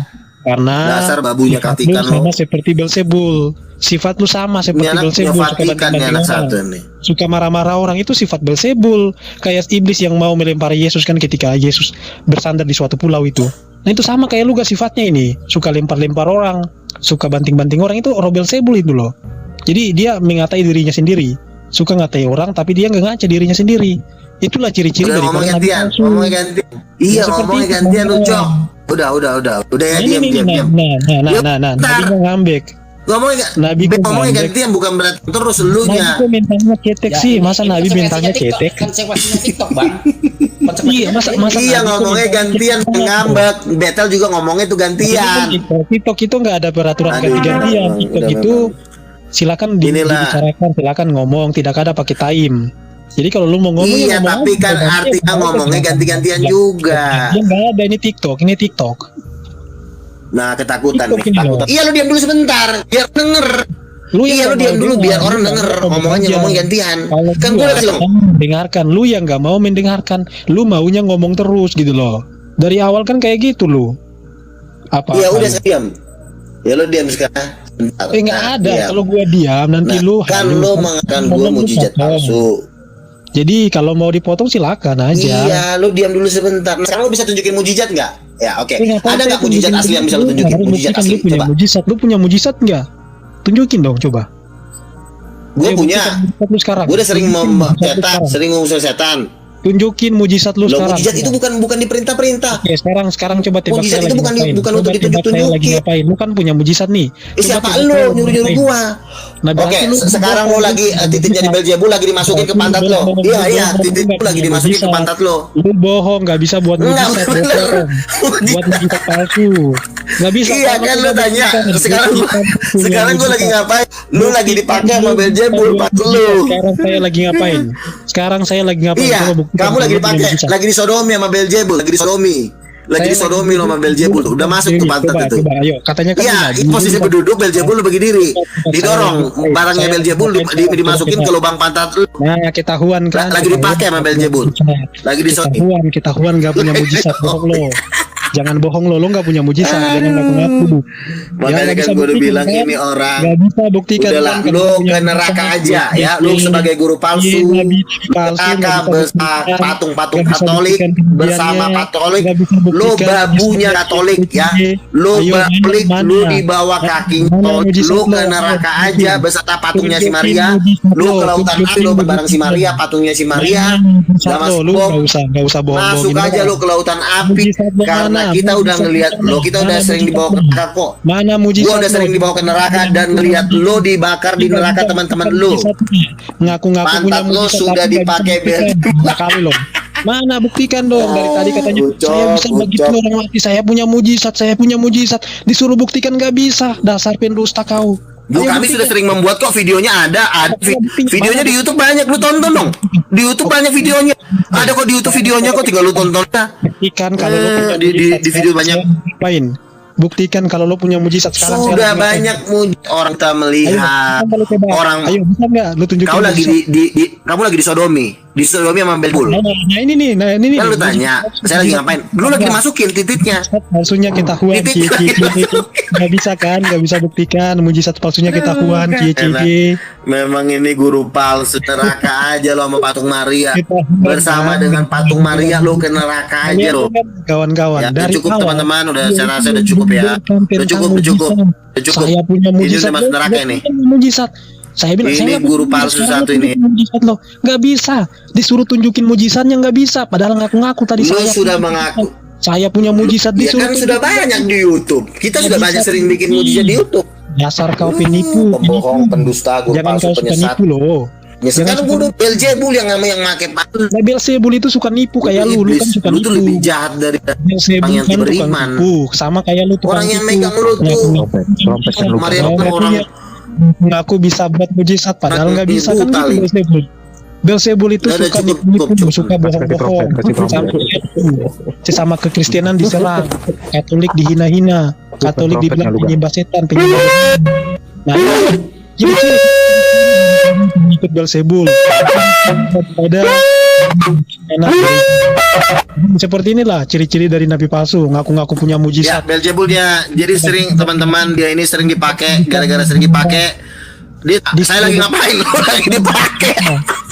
Karena Dasar babunya sifat Vatikan lu sama lo. seperti Beelzebul. Sifat lu sama Ini seperti anaknya Beelzebul. Suka Vatikan nih banting-banting anak orang. satu nih. Suka marah-marah orang, itu sifat Beelzebul. Kayak iblis yang mau melempari Yesus kan ketika Yesus bersandar di suatu pulau itu. Nah itu sama kayak lu gak sifatnya ini. Suka lempar-lempar orang, suka banting-banting orang, itu roh Beelzebul itu loh. Jadi dia mengatai dirinya sendiri. Suka ngatai orang tapi dia nggak ngaca dirinya sendiri. Itulah ciri-ciri Udah dari ngomong nabi gantian, palsu. ngomong gantian. Iya, Seperti ngomongnya itu. gantian Ucok. Udah ya, diam. Nabi kok ngambek. Ngomongnya ngambek. gantian bukan berarti terus Nabi elunya. kok mentalnya cetek Ya, sih, ini masa Nabi mentalnya konsekuensinya cetek? TikTok, konsekuensinya TikTok, Bang. Iya, masa Iya, Nabi kok ngomongnya mentalnya gantian cetek? ngambek. Betel juga ngomongnya tuh gantian. TikTok itu nggak ada peraturan Aduh, ganti-gantian. udah, TikTok udah, itu silakan Inilah. dibicarakan, silakan ngomong, tidak ada pakai time. Jadi kalau lu mau ngomong Iya, ya ngomong tapi aja. kan Tapi artinya ya, ngomongnya ganti-gantian ya, juga. Ya nggak ada, ini TikTok. Nah, ketakutan Itu nih, gini loh. ketakutan. Iya, lu diam dulu sebentar, biar denger. Iya, lu diam dulu biar orang denger omongannya, ngomong gantian. Kalau Kan gue udah bilang, mendengarkan, lu yang nggak mau mendengarkan, lu maunya ngomong terus gitu loh. Dari awal kan kayak gitu lu. Apa? iya udah saya diam. Ya lu diam sekarang. Bentar. Nggak Nah, ada. diam. Kalau gua diam nanti Nah, lu kan halus. lu mengatakan gua Ngomong mujizat potong. palsu. Jadi kalau mau dipotong silakan aja. Iya, lu diam dulu sebentar. Nah, sekarang lu bisa tunjukin mujizat nggak? Ya, oke. Ngapain Ada nggak saya mujizat tunjukin asli yang bisa lu tunjukin? Harus Mujizat buktikan asli, lu punya coba. mujizat. Lu punya mujizat nggak? Tunjukin dong, coba. Gue Ayo, punya. buktikan mujizat lu sekarang. Gue udah sering Tunjukin mujizat lu setan, sekarang. sering ngusir setan. Tunjukin mujizat lu Loh, sekarang. mujizat itu bukan diperintah-perintah. Oke, sekarang coba tebak Mujizat saya itu lagi bukan ngapain. untuk Coba tebak saya ditunjuk-tunjukin. lagi ngapain. Lu kan punya mujizat nih. Siapa tebak lu saya lagi nyuruh-nyuruh ngapain. gua? Nah, Oke, berarti lu sekarang lo lagi titiknya di Belzebul lagi dimasukin ke pantat lo. Iya, iya, titik lu lagi dimasukin ke pantat lo. Lu bohong, nggak bisa buat Enggak, mujizat, bener. bohong. Buat mujizat palsu. Nggak bisa. Iya Kalau kan lu lu tanya. buktikan, Sekarang gua lagi ngapain? Lu lagi dipakai sama Belzebul pas lu. Sekarang saya lagi ngapain? Sekarang saya lagi ngapain? Iya, Coba buktikan kamu lagi kalau lu punya dipakai, mujizat. lagi disodomi sama Belzebul, lagi disodomi. Lagi Saya disodomi lo sama Belzebul tuh. Udah masuk tuh pantat coba, itu. Coba, ayo, katanya kan Iya, lu ini posisi berduduk Belzebul lu bagi diri. Didorong barangnya Belzebul dimasukin ke lubang pantat lu. Nah, ketahuan kan. Lagi dipakai sama Belzebul. Lagi disodomi. Ketahuan nggak punya mujizat, bohong lo. Jangan bohong lo nggak punya mujizat, jangan ngaku-ngaku. Makanya kan gue udah bilang ini orang Nggak bisa buktikan. udahlah kan, lu kalau punya ke neraka mujizat. aja ya, lu sebagai guru palsu, Iya, nggak bisa palsu, nggak neraka bisa bersama buktikan. patung-patung Nggak bisa Katolik buktikan kemudiannya. bersama Katolik, Nggak bisa lu buktikan. babunya Katolik ya, lu Ayo, balik, mana? lu di bawah kaki Mana Katolik, mujizat lu lo? ke neraka Ayo, aja tunjukin. beserta patungnya si Tunjukin Maria, mujizat lu lo, ke lautan api tunjukin lu bareng si mujizat Maria, lo. patungnya si Maria, Mujizat gak lo, lu masuk, nggak usah bohong-bohongin masuk aja orang. lu ke lautan api Mujizatnya karena mana? kita udah Mujizat ngelihat mana? lo, kita udah Mana sering dibawa ke mujizatnya? neraka kok. Mana mujizat? Gua udah sering dibawa ke neraka dan ngelihat lo dibakar di neraka teman-teman lo. Ngaku-ngaku punya Pantat lo mujizat, sudah tapi nggak bisa dipakai buktikan. Kali lo. Mana buktikan dong, dari tadi katanya saya bisa begitu orang mati, saya punya mujizat, disuruh buktikan nggak bisa, dasar pendusta kau. Loh, Ayo kami buktikan. sudah sering membuat kok videonya ada videonya di YouTube banyak, lu tonton dong. Di YouTube banyak videonya. Ada kok di YouTube videonya kok, tinggal lu tonton. Buktikan kalau lo punya Di mujizat, video banyak. Ngapain? Buktikan kalau lo punya mujizat sekarang. saya Sudah lagi ngapain? banyak orang kita melihat Ayo, coba. orang. Ayo, bisa nggak lo tunjukin? Kau lagi mujizat? kamu lagi disodomi sama Belzebul. Nah ini nih, Kan lu tanya, saya lagi ngapain? Lu lagi dimasukin titiknya. Palsunya ketahuan, Titik cie. Nggak bisa kan, nggak bisa buktikan mujizat palsunya ketahuan, cie. Memang ini guru palsu, neraka aja lo sama patung Maria. Ketahuan, Bersama kan? dengan patung Maria lo ke neraka aja lo. Kawan-kawan, Ya, dari cukup awal, teman-teman, udah saya rasa udah cukup ya. Udah cukup. Saya punya Ini mujizat. udah masuk neraka ini. Mujizat. Saya bilang Ini saya nggak guru punya palsu mujizat, satu saya ini. punya mujizat lo. Nggak bisa. Disuruh tunjukin mujizatnya nggak bisa. Padahal ngaku-ngaku tadi Lo saya sudah punya mengaku. mujizat. Saya punya mujizat Ya disuruh kan sudah tunjukin. banyak di YouTube. Kita sudah banyak sering bikin mujizat di YouTube. Dasar kau penipu. Pembohong, pendusta, guru Jangan palsu, kau suka penyesat. nipu loh. Ya sekarang Jangan guru Belzebul yang make patung. Nah, Belzebul itu suka nipu kayak lu kan suka Lu tuh nipu. lebih jahat dari Belzebul orang yang kan tukang beriman. nipu, sama kayak lu tukang Orang yang tipu. megang lu tuh. Trompet kan lupa. Maria Kalau orang ngaku bisa buat mujizat padahal nggak bisa kan brutal gitu ini. Belzebul. Belzebul itu Udah, suka cukup, nipu, cukup. suka bohong-bohong. Kasih trompet. Sesama kekristenan diserang, Katolik dihina-hina, Katolik trompetnya dibilang lu, Bang. penyembah setan, penyembah setan. Nah, jadi ikut Belzebul. Ada enak. Seperti inilah ciri-ciri dari nabi palsu, ngaku-ngaku punya Ya, mujizat. Belzebul dia jadi sering teman-teman dia ini sering dipakai gara-gara sering dipakai. Dia saya lagi ngapain? Lu lagi dipakai.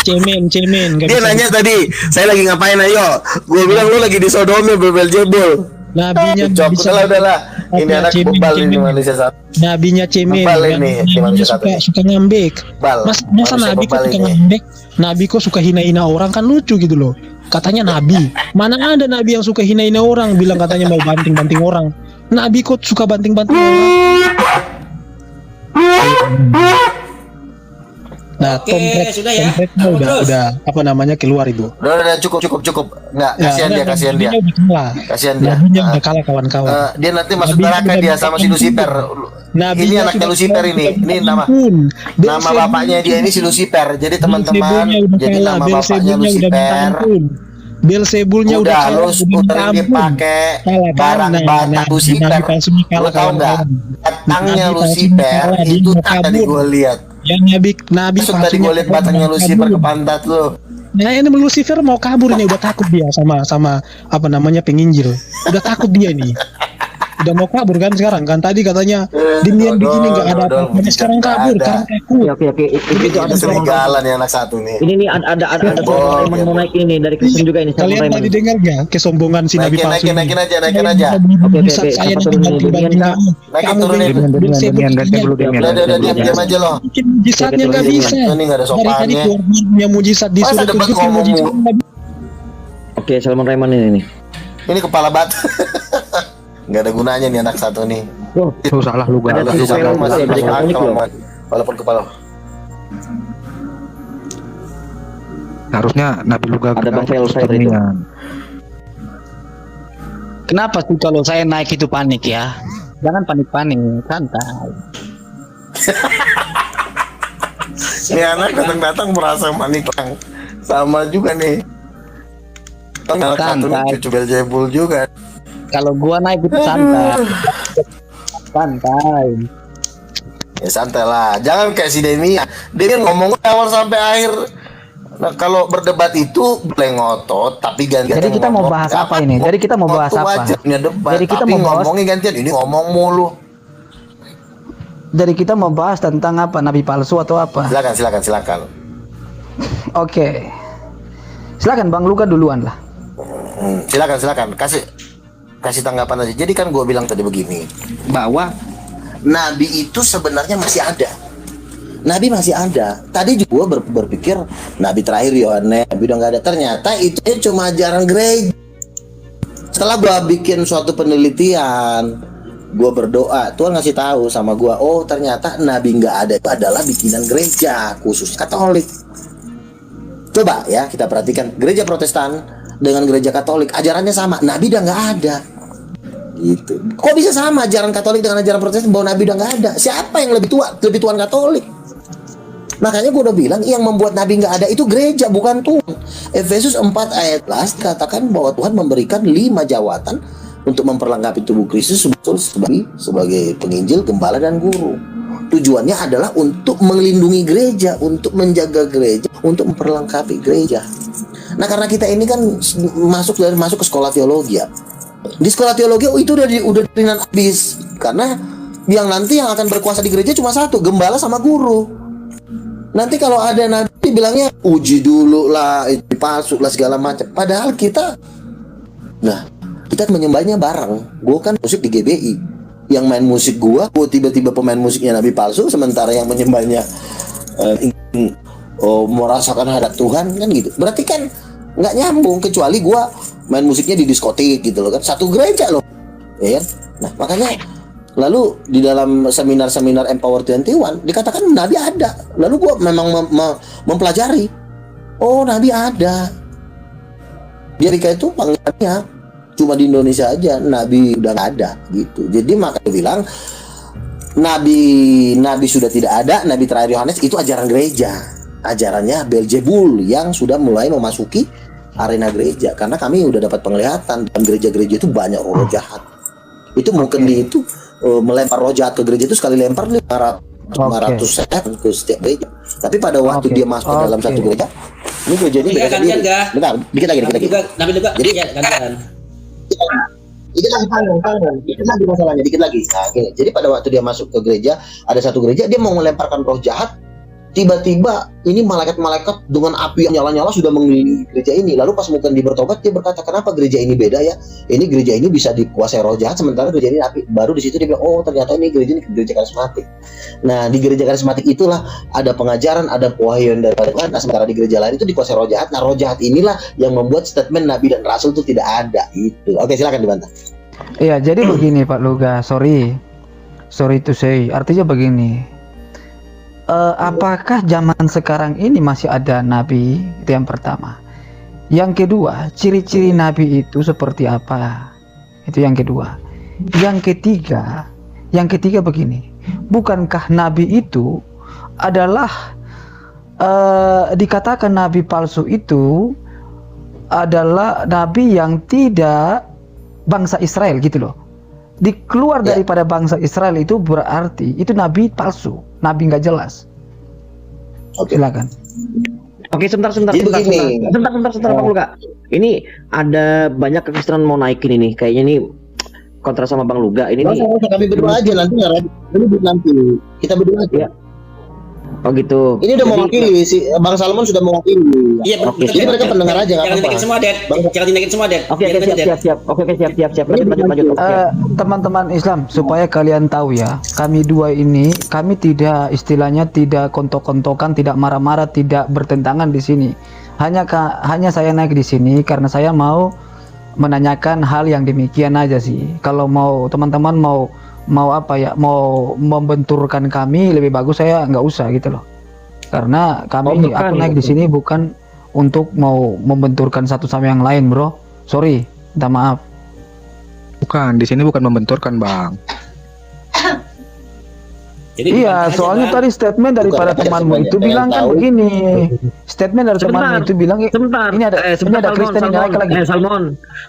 Cemen, nggak Dia bisa. nanya tadi, saya lagi ngapain ayo? Gue bilang lu lagi disodomi Belzebul. Nabinya nggak Cok, bisa. udahlah. Ini anak bebal ini manusia satu. Nabinya cemen. Bebal ini, di manusia satu ini. suka ngambek. Bebal. Masa Manusia nabi kok bebal suka ini. ngambek? Nabi kok suka hina-hina orang kan lucu gitu loh. Katanya nabi. Mana ada nabi yang suka hina-hina orang, bilang katanya mau banting-banting orang. Nabi kok suka banting-banting orang. Nah, Oke, sudah ya. Tompretnya Terus. udah apa namanya keluar itu. Udah cukup. Enggak, kasihan dia, kasihan dia. Nabinya udah kalah. Kasihan dia. Nabinya udah kalah kawan-kawan. Dia nanti masuk Nabi neraka sudah dia sama si Lucifer. Nabinya Ini anaknya sudah Lucifer kalah, ini. sudah Ini nama ampun. nama bapaknya dia ini si Lucifer. Jadi teman-teman, Belzebulnya udah jadi kalah, nama bapaknya Belzebulnya udah minta Lucifer. ampun. Beelzebulnya udah Udah lu sering ampun. dipakai Kalah kan? barang bata Nabi Lucifer. palsunya Lu kalah tahu nggak? kawan-kawan. Batangnya Nabi palsunya Lucifer kalah, dia itu mau tadi kabur. gue lihat. Ya nabi Masuk tadi gue lihat batangnya Lucifer ke pantat lu. Nah ini Lucifer mau kabur ini, udah takut dia sama apa namanya penginjil. Udah takut dia ini. Udah mau kabur kan sekarang kan, tadi katanya dimian begini nggak ada dodol, apa-apa, sekarang kabur ada. karena takut. Oke, itu ada Serigala nih anak satu nih. Ini nih ada Oh, Salmon mau naik ini dari Kristen juga ini Salmon Kalian Raymond. tadi dengar nggak kesombongan si Nabi palsu? Naikin aja. Oke, Saya apa nanti turunin bantu Demian, bantu Kak? kamu. Naikin, Kamu turunin. Beelzebul Udah diam aja lo. bikin mujizatnya nggak bisa. Ini nggak ada Dari tadi sopannya. keluar punya mujizat Masa disuruh debat tunjukin ngomong mujizat. Oke, Salmon Raymond ini nih. Ini kepala batu. Nggak ada gunanya nih anak satu nih. Oh, salah lu ada gak. tuh Masih Salmon masih dari masuk Katolik akal, loh. Man. Walaupun kepala. Harusnya Nabi lu gak. Ada Bang Velvet itu. Kenapa sih kalau saya naik itu panik ya? Jangan panik-panik, santai. Ini anak datang merasa panik. Sama juga nih. Anak satu nih Santai. cucu Beelzebul juga. Kalau gua naik itu santai. Santai. Ya santai lah. Jangan kayak si Demi. Dia kan ngomong awal sampai akhir. Nah kalau berdebat itu boleh ngotot, tapi gantian. Jadi kita mau bahas apa ini? Jadi kita mau bahas apa? Jadi kita mau bahas- ngomongin gantian. Ini ngomong mulu. Jadi kita mau bahas tentang apa? Nabi palsu atau apa? Silakan. Oke. Silakan Bang Luka duluan lah. Silakan. Kasih tanggapan aja. Jadi kan gue bilang tadi begini, bahwa Nabi itu sebenarnya masih ada. Nabi masih ada. Tadi juga gue berpikir Nabi terakhir Yohanes, Nabi udah nggak ada. Ternyata itu cuma ajaran gereja. Setelah gue bikin suatu penelitian, gue berdoa, Tuhan ngasih tahu sama gue, oh ternyata Nabi nggak ada itu adalah bikinan gereja khusus Katolik. Coba ya kita perhatikan gereja Protestan dengan gereja Katolik ajarannya sama, Nabi udah nggak ada. Gitu. Kok bisa sama ajaran Katolik dengan ajaran Protestan bahwa Nabi udah nggak ada? Siapa yang lebih tua? Lebih tuan Katolik. Makanya gue udah bilang yang membuat Nabi nggak ada itu gereja, bukan Tuhan. Efesus 4 ayat 11 katakan bahwa Tuhan memberikan 5 jawatan untuk memperlengkapi tubuh Kristus sebagai penginjil, gembala, dan guru. Tujuannya adalah untuk melindungi gereja, untuk menjaga gereja, untuk memperlengkapi gereja. Nah karena kita ini kan masuk ke sekolah teologi ya. Di sekolah teologi itu udah dengan habis, karena yang nanti yang akan berkuasa di gereja cuma satu, gembala sama guru. Nanti kalau ada nabi bilangnya uji dulu lah, itu palsu lah segala macam. Padahal kita menyembahnya bareng. Gue kan musik di GBI, yang main musik gue tiba-tiba pemain musiknya nabi palsu, sementara yang menyembahnya merasakan hadap Tuhan kan gitu. Berarti kan nggak nyambung, kecuali gue main musiknya di diskotik gitu loh kan, satu gereja loh, ya kan? Nah makanya lalu di dalam seminar-seminar Empower 21 dikatakan Nabi ada. Lalu gue memang mempelajari, oh Nabi ada. Di Amerika itu panggilannya cuma di Indonesia aja, Nabi udah nggak ada gitu. Jadi makanya bilang Nabi sudah tidak ada. Nabi terakhir Yohanes itu ajaran gereja, ajarannya Beelzebul yang sudah mulai memasuki arena gereja. Karena kami udah dapat penglihatan dalam gereja-gereja itu banyak roh jahat. Itu mungkin itu melempar roh jahat ke gereja itu sekali lempar 500 setan ke setiap gereja. Tapi pada waktu dia masuk ke dalam satu gereja, ini gereja ini beda sendiri. Bentar, dikit lagi. Nabi juga. Jadi ya, gantian. Dikit lagi tanggung. Dikit lagi masalahnya, dikit lagi. Nah, gini. Jadi pada waktu dia masuk ke gereja, ada satu gereja dia mau melemparkan roh jahat. Tiba-tiba ini malaikat-malaikat dengan api yang nyala-nyala sudah mengelilingi gereja ini. Lalu pas mungkin dia bertobat, dia berkata, kenapa gereja ini beda ya? Ini gereja ini bisa dikuasai roh jahat, sementara gereja ini api. Baru di situ dia bilang, oh ternyata ini gereja karismatik. Nah di gereja karismatik itulah ada pengajaran, ada pewahyuan daripada Tuhan. Nah sementara di gereja lain itu dikuasai roh jahat. Nah roh jahat inilah yang membuat statement Nabi dan Rasul itu tidak ada. Itu. Oke silakan dibantah. Iya, jadi begini Pak Luga, sorry to say, artinya begini. Apakah zaman sekarang ini masih ada nabi? Itu yang pertama. Yang kedua, ciri-ciri nabi itu seperti apa? Itu yang kedua. Yang ketiga begini. Bukankah nabi itu adalah dikatakan nabi palsu itu adalah nabi yang tidak bangsa Israel gitu loh. Keluar Ya. daripada bangsa Israel itu berarti itu nabi palsu, nabi nggak jelas. Oke. Silakan. Oke, sebentar Jadi begini. Bang Luga. Ini ada banyak kekristenan mau naikin ini. Kayaknya ini kontra sama Bang Luga. Ini nih. Kami berdua aja nanti nggak nanti kita berdua aja. Iya. Oh gitu. Ini udah Jadi- mewakili si Bang Salmon sudah mewakili. Iya, Oke, jadi mereka pendengar aja, nggak Jangan apa-apa. dinaikin semua, Det. Jangan dinaikin semua, Det. Oke, Biarin aja, Det. siap. Oke, siap. Lanjut. Oke. Teman-teman Islam, supaya kalian tahu ya, kami dua ini, kami tidak istilahnya tidak kontok-kontokan, tidak marah-marah, tidak bertentangan di sini. Hanya saya naik di sini karena saya mau menanyakan hal yang demikian aja sih. Kalau mau teman-teman mau apa ya, mau membenturkan kami, lebih bagus saya nggak usah gitu loh. Karena bukan, kami aku naik di sini bukan untuk mau membenturkan satu sama yang lain, bro. Sorry, minta maaf. Bukan, di sini bukan membenturkan, Bang. Jadi Iya, dibantah aja, soalnya Bang. tadi statement daripada Bukan, temanmu semuanya. itu Pengen bilang kan tahu. begini. Statement dari temanmu Sebentar. itu bilang Sebentar. ini ada Kristen yang naik lagi.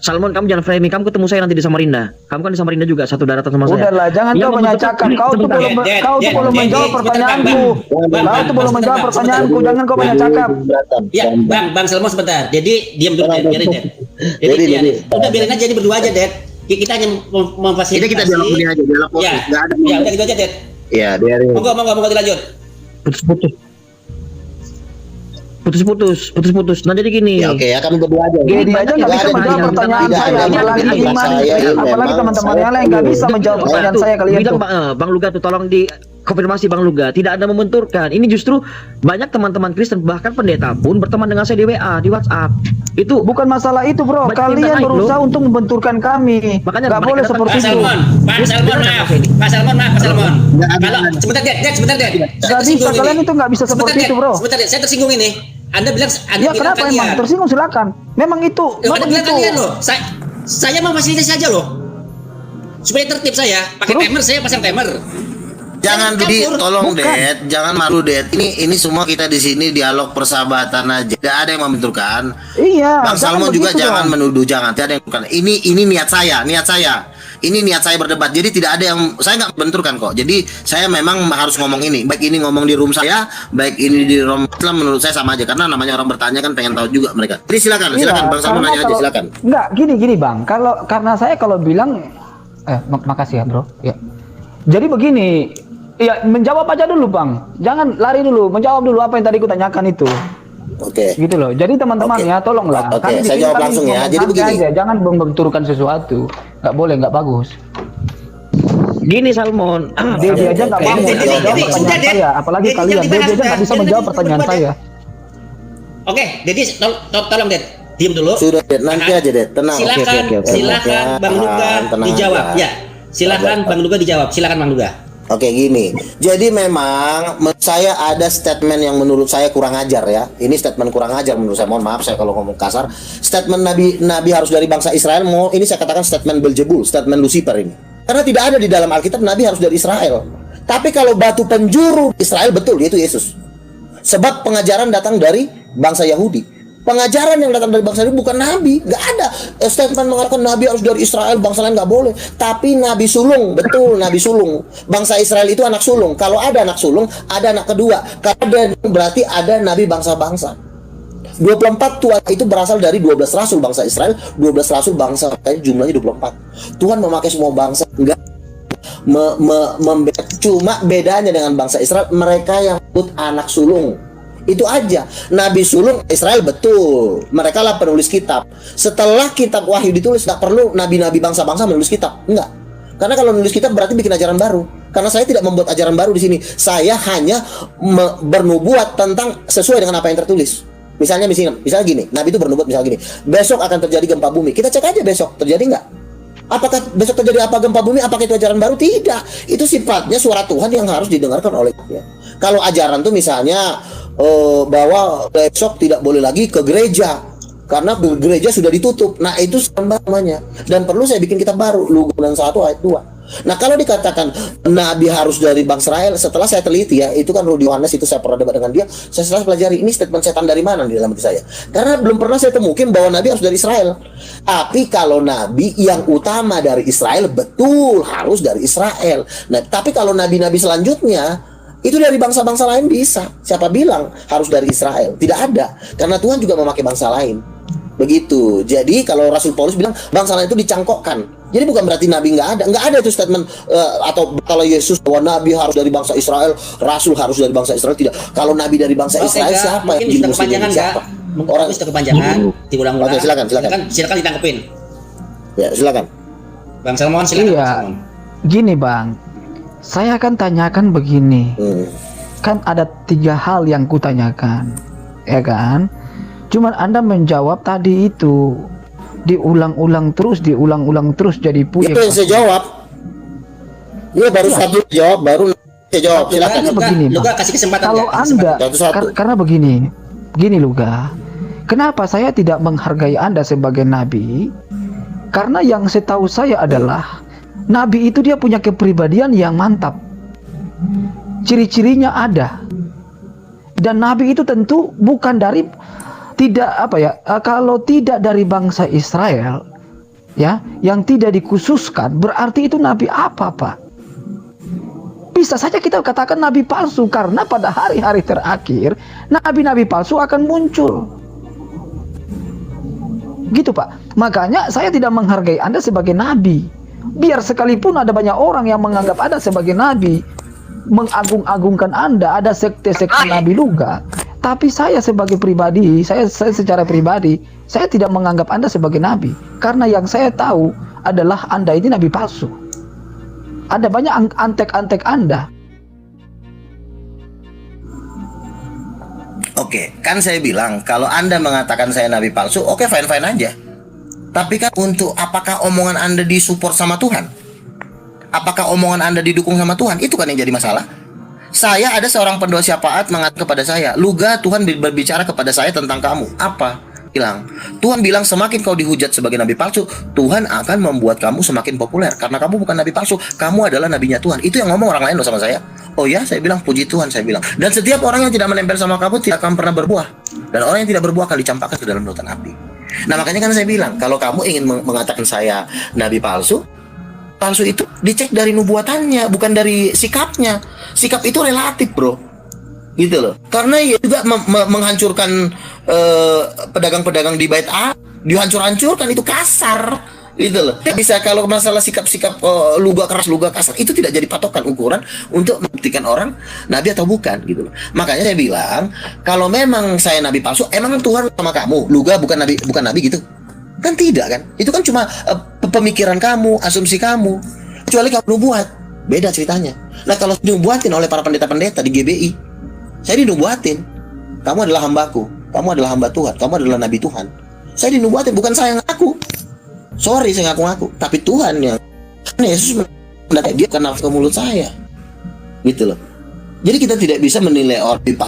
Salmon, kamu jangan framing. Kamu ketemu saya nanti di Samarinda. Kamu kan di Samarinda juga, satu daratan sama saya. Udahlah, jangan Yang kau banyak membenturkan- cakap. Kau tuh sebentar. belum Ded, kau tuh Ded, belum Ded, menjawab Ded, pertanyaanku. Bang, Kau tuh belum sebentar, menjawab Bang. pertanyaanku. Jangan kau banyak cakap. Ya, Bang Salmon sebentar. Jadi diam dulu, Det. Biarin, Det. Jadi, biarin. jadi. Udah biarin aja ini berdua aja, Det. Kita hanya memfasilitasi. Ini kita dialog ini aja, dialog Ya, fokus. Nggak ada. ya udah gitu aja, Det. Iya, biarin. Monggo dilanjut. Putus. Nah jadi gini. Ya, oke ya, kami berdua aja. Gini aja nggak bisa Nggak ada menjawab yang- pertanyaan tidak saya, ada yang apalagi menjawab Iman, saya, apalagi memang teman-teman saya yang lain nggak bisa menjawab pertanyaan Tuh, saya kalian bilang, tuh. Bang Luga tuh tolong dikonfirmasi Bang Luga, tidak ada membenturkan. Ini justru banyak teman-teman Kristen bahkan pendeta pun berteman dengan saya di WA, di WhatsApp. Itu Bukan masalah itu, bro. Banyak Kalian yang naik, berusaha loh. untuk membenturkan kami. Makanya Nggak mereka boleh datang- seperti Pak itu. Salmon, Pak Salmon. Kalau sebentar, Det. Saya Nggak tersinggung bisa, kalian ini. itu nggak bisa Sebentar, seperti Det. itu, bro. Sebentar, Det. Saya tersinggung ini. Anda bilang Ya kenapa kalian. emang? Tersinggung silakan. Memang itu. Anda Memang bilang itu. kalian loh. Saya mau fasilitasi aja loh. Supaya tertib saya. Pakai timer, saya pasang timer. Jangan Campur. Budi, tolong Bukan. Det, jangan malu Det. Ini semua kita di sini dialog persahabatan aja. Tidak ada yang membenturkan. Iya. Bang jangan Salmon juga begitu jangan dong. menuduh, jangan. Tidak ada yang membenturkan. Ini niat saya. Ini niat saya berdebat. Jadi tidak ada yang saya nggak benturkan kok. Jadi saya memang harus ngomong ini. Baik ini ngomong di room saya, baik ini di room Islam, menurut saya sama aja karena namanya orang bertanya kan pengen tahu juga mereka. Jadi silakan Iya, Bang Salmon karena nanya aja kalau- silakan. Enggak, gini Bang. Karena saya kalau bilang makasih ya, Bro. Ya. Jadi begini, ya menjawab aja dulu, Bang. Jangan lari dulu, menjawab dulu apa yang tadi ku tanyakan itu. Oke. Gitu loh. Jadi teman-teman Oke. ya, tolonglah. Oke, Kami di saya sini jawab kami langsung ya. ngomong Jadi santai begini. aja, jangan membenturkan sesuatu. Nggak boleh, nggak bagus. gini Salmon. Dia aja nggak mau Jadi, menjawab jadi, pertanyaan sudah, Ded. saya, apalagi Jadi, kalian. jangan Dia dibahas, aja nggak bisa Ded. menjawab Jangan pertanyaan dibahas, saya. Oke, jadi tolong Det, diam dulu. Sudah Det, nanti aja Det, tenang. Silakan, Oke. silakan Bang Luga Tenang dijawab. aja. Ya, silakan Bang Luga dijawab. Silakan Bang Luga. Oke gini, jadi memang menurut saya ada statement yang menurut saya kurang ajar ya. Ini statement kurang ajar menurut saya. Mohon maaf saya kalau ngomong kasar. Statement Nabi harus dari bangsa Israel. Ini saya katakan statement Beelzebul, statement Lucifer ini. Karena tidak ada di dalam Alkitab Nabi harus dari Israel. Tapi kalau batu penjuru Israel betul, yaitu Yesus. Sebab pengajaran datang dari bangsa Yahudi. Pengajaran yang datang dari bangsa Yahudi bukan Nabi, nggak ada statement mengatakan Nabi harus dari Israel, bangsa lain nggak boleh. Tapi Nabi sulung, betul Nabi sulung. Bangsa Israel itu anak sulung. Kalau ada anak sulung, ada anak kedua. Kalau ada berarti ada Nabi bangsa-bangsa. 24 Tuhan itu berasal dari 12 rasul bangsa Israel, 12 rasul bangsa, jumlahnya 24. Tuhan memakai semua bangsa, enggak cuma bedanya dengan bangsa Israel, mereka yang disebut anak sulung. Itu aja. Nabi sulung Israel betul. Mereka lah penulis kitab. Setelah kitab Wahyu ditulis, nggak perlu nabi-nabi bangsa-bangsa menulis kitab. Enggak. Karena kalau menulis kitab berarti bikin ajaran baru. Karena saya tidak membuat ajaran baru di sini. Saya hanya bernubuat tentang sesuai dengan apa yang tertulis. Misalnya gini, Nabi itu bernubuat misalnya gini. Besok akan terjadi gempa bumi. Kita cek aja besok terjadi nggak? Apakah besok terjadi apa gempa bumi? Apakah itu ajaran baru? Tidak. Itu sifatnya suara Tuhan yang harus didengarkan oleh dia. Kalau ajaran tuh misalnya bahwa besok tidak boleh lagi ke gereja karena gereja sudah ditutup. Nah itu namanya. Dan perlu saya bikin kitab baru, Lugu dan 1 ayat 2. Nah, kalau dikatakan nabi harus dari bangsa Israel, setelah saya teliti ya, itu kan Rudi Yohanes, itu saya pernah debat dengan dia, saya setelah pelajari ini statement setan dari mana di dalam hati saya. Karena belum pernah saya temukan bahwa nabi harus dari Israel. Tapi kalau nabi yang utama dari Israel, betul harus dari Israel. Nah, tapi kalau nabi-nabi selanjutnya itu dari bangsa-bangsa lain bisa. Siapa bilang harus dari Israel? Tidak ada. Karena Tuhan juga memakai bangsa lain. Begitu. Jadi kalau Rasul Paulus bilang bangsa lain itu dicangkokkan. Jadi bukan berarti nabi nggak ada itu statement atau kalau Yesus bahwa nabi harus dari bangsa Israel, rasul harus dari bangsa Israel, tidak. Kalau nabi dari bangsa Israel siapa mungkin yang sudah kepanjangan siapa? Orang sudah kepanjangan, diulang-ulang. Oke, silakan. Silakan ditangkepin. Ya, silakan. Bang Salmon, silakan. Iya. Bang Salmon. Gini Bang, saya akan tanyakan begini. Kan ada 3 hal yang kutanyakan, ya kan? Cuman Anda menjawab tadi itu diulang-ulang terus jadi puyeng. Itu yang saya jawab. Ini baru satu jawab, baru saya jawab. Silakan. Begini, Luga Bang. kasih kesempatan. Kalau Anda, Satu-satu. karena begini Luga, kenapa saya tidak menghargai Anda sebagai nabi? Karena yang setahu saya adalah nabi itu dia punya kepribadian yang mantap. Ciri-cirinya ada. Dan nabi itu tentu bukan dari kalau tidak dari bangsa Israel, ya, yang tidak dikhususkan, berarti itu nabi apa, Pak? Bisa saja kita katakan nabi palsu, karena pada hari-hari terakhir nabi-nabi palsu akan muncul. Gitu, Pak. Makanya saya tidak menghargai Anda sebagai nabi. Biar sekalipun ada banyak orang yang menganggap Anda sebagai nabi, mengagung-agungkan Anda, ada sekte-sekte nabi Luga. Tapi saya sebagai pribadi, saya secara pribadi, saya tidak menganggap Anda sebagai nabi. Karena yang saya tahu adalah Anda ini nabi palsu. Ada banyak antek-antek Anda. Oke, kan saya bilang kalau Anda mengatakan saya nabi palsu, oke, fine-fine aja. Tapi kan untuk apakah omongan Anda disupport sama Tuhan? Apakah omongan Anda didukung sama Tuhan? Itu kan yang jadi masalah. Saya ada seorang pendoa syafaat mengatakan kepada saya, Luga, Tuhan berbicara kepada saya tentang kamu. Apa? Bilang, Tuhan bilang semakin kau dihujat sebagai nabi palsu, Tuhan akan membuat kamu semakin populer. Karena kamu bukan nabi palsu, kamu adalah nabinya Tuhan. Itu yang ngomong orang lain loh sama saya. Oh ya, saya bilang, puji Tuhan, saya bilang. Dan setiap orang yang tidak menempel sama kamu tidak akan pernah berbuah. Dan orang yang tidak berbuah akan dicampakkan ke dalam lautan api. Nah, makanya kan saya bilang, kalau kamu ingin mengatakan saya nabi palsu itu dicek dari nubuatannya, bukan dari sikapnya. Sikap itu relatif, bro, gitu loh. Karena ya juga menghancurkan pedagang-pedagang di Bait A, dihancur-hancurkan, itu kasar, gitu loh. Bisa kalau masalah sikap-sikap luga keras, luga kasar, itu tidak jadi patokan ukuran untuk membuktikan orang nabi atau bukan, gitu loh. Makanya saya bilang, kalau memang saya nabi palsu, emang Tuhan sama kamu, luga bukan nabi gitu? Kan tidak kan? Itu kan cuma pemikiran kamu, asumsi kamu. Kecuali kamu nubuat, beda ceritanya. Nah, kalau dinubuatin oleh para pendeta-pendeta di GBI, saya dinubuatin, kamu adalah hambaku, kamu adalah hamba Tuhan, kamu adalah nabi Tuhan. Saya dinubuatin, bukan saya yang ngaku. Sorry, saya ngaku-ngaku, tapi Tuhan yang Yesus dia kenal ke mulut saya, gitu loh. Jadi kita tidak bisa menilai orang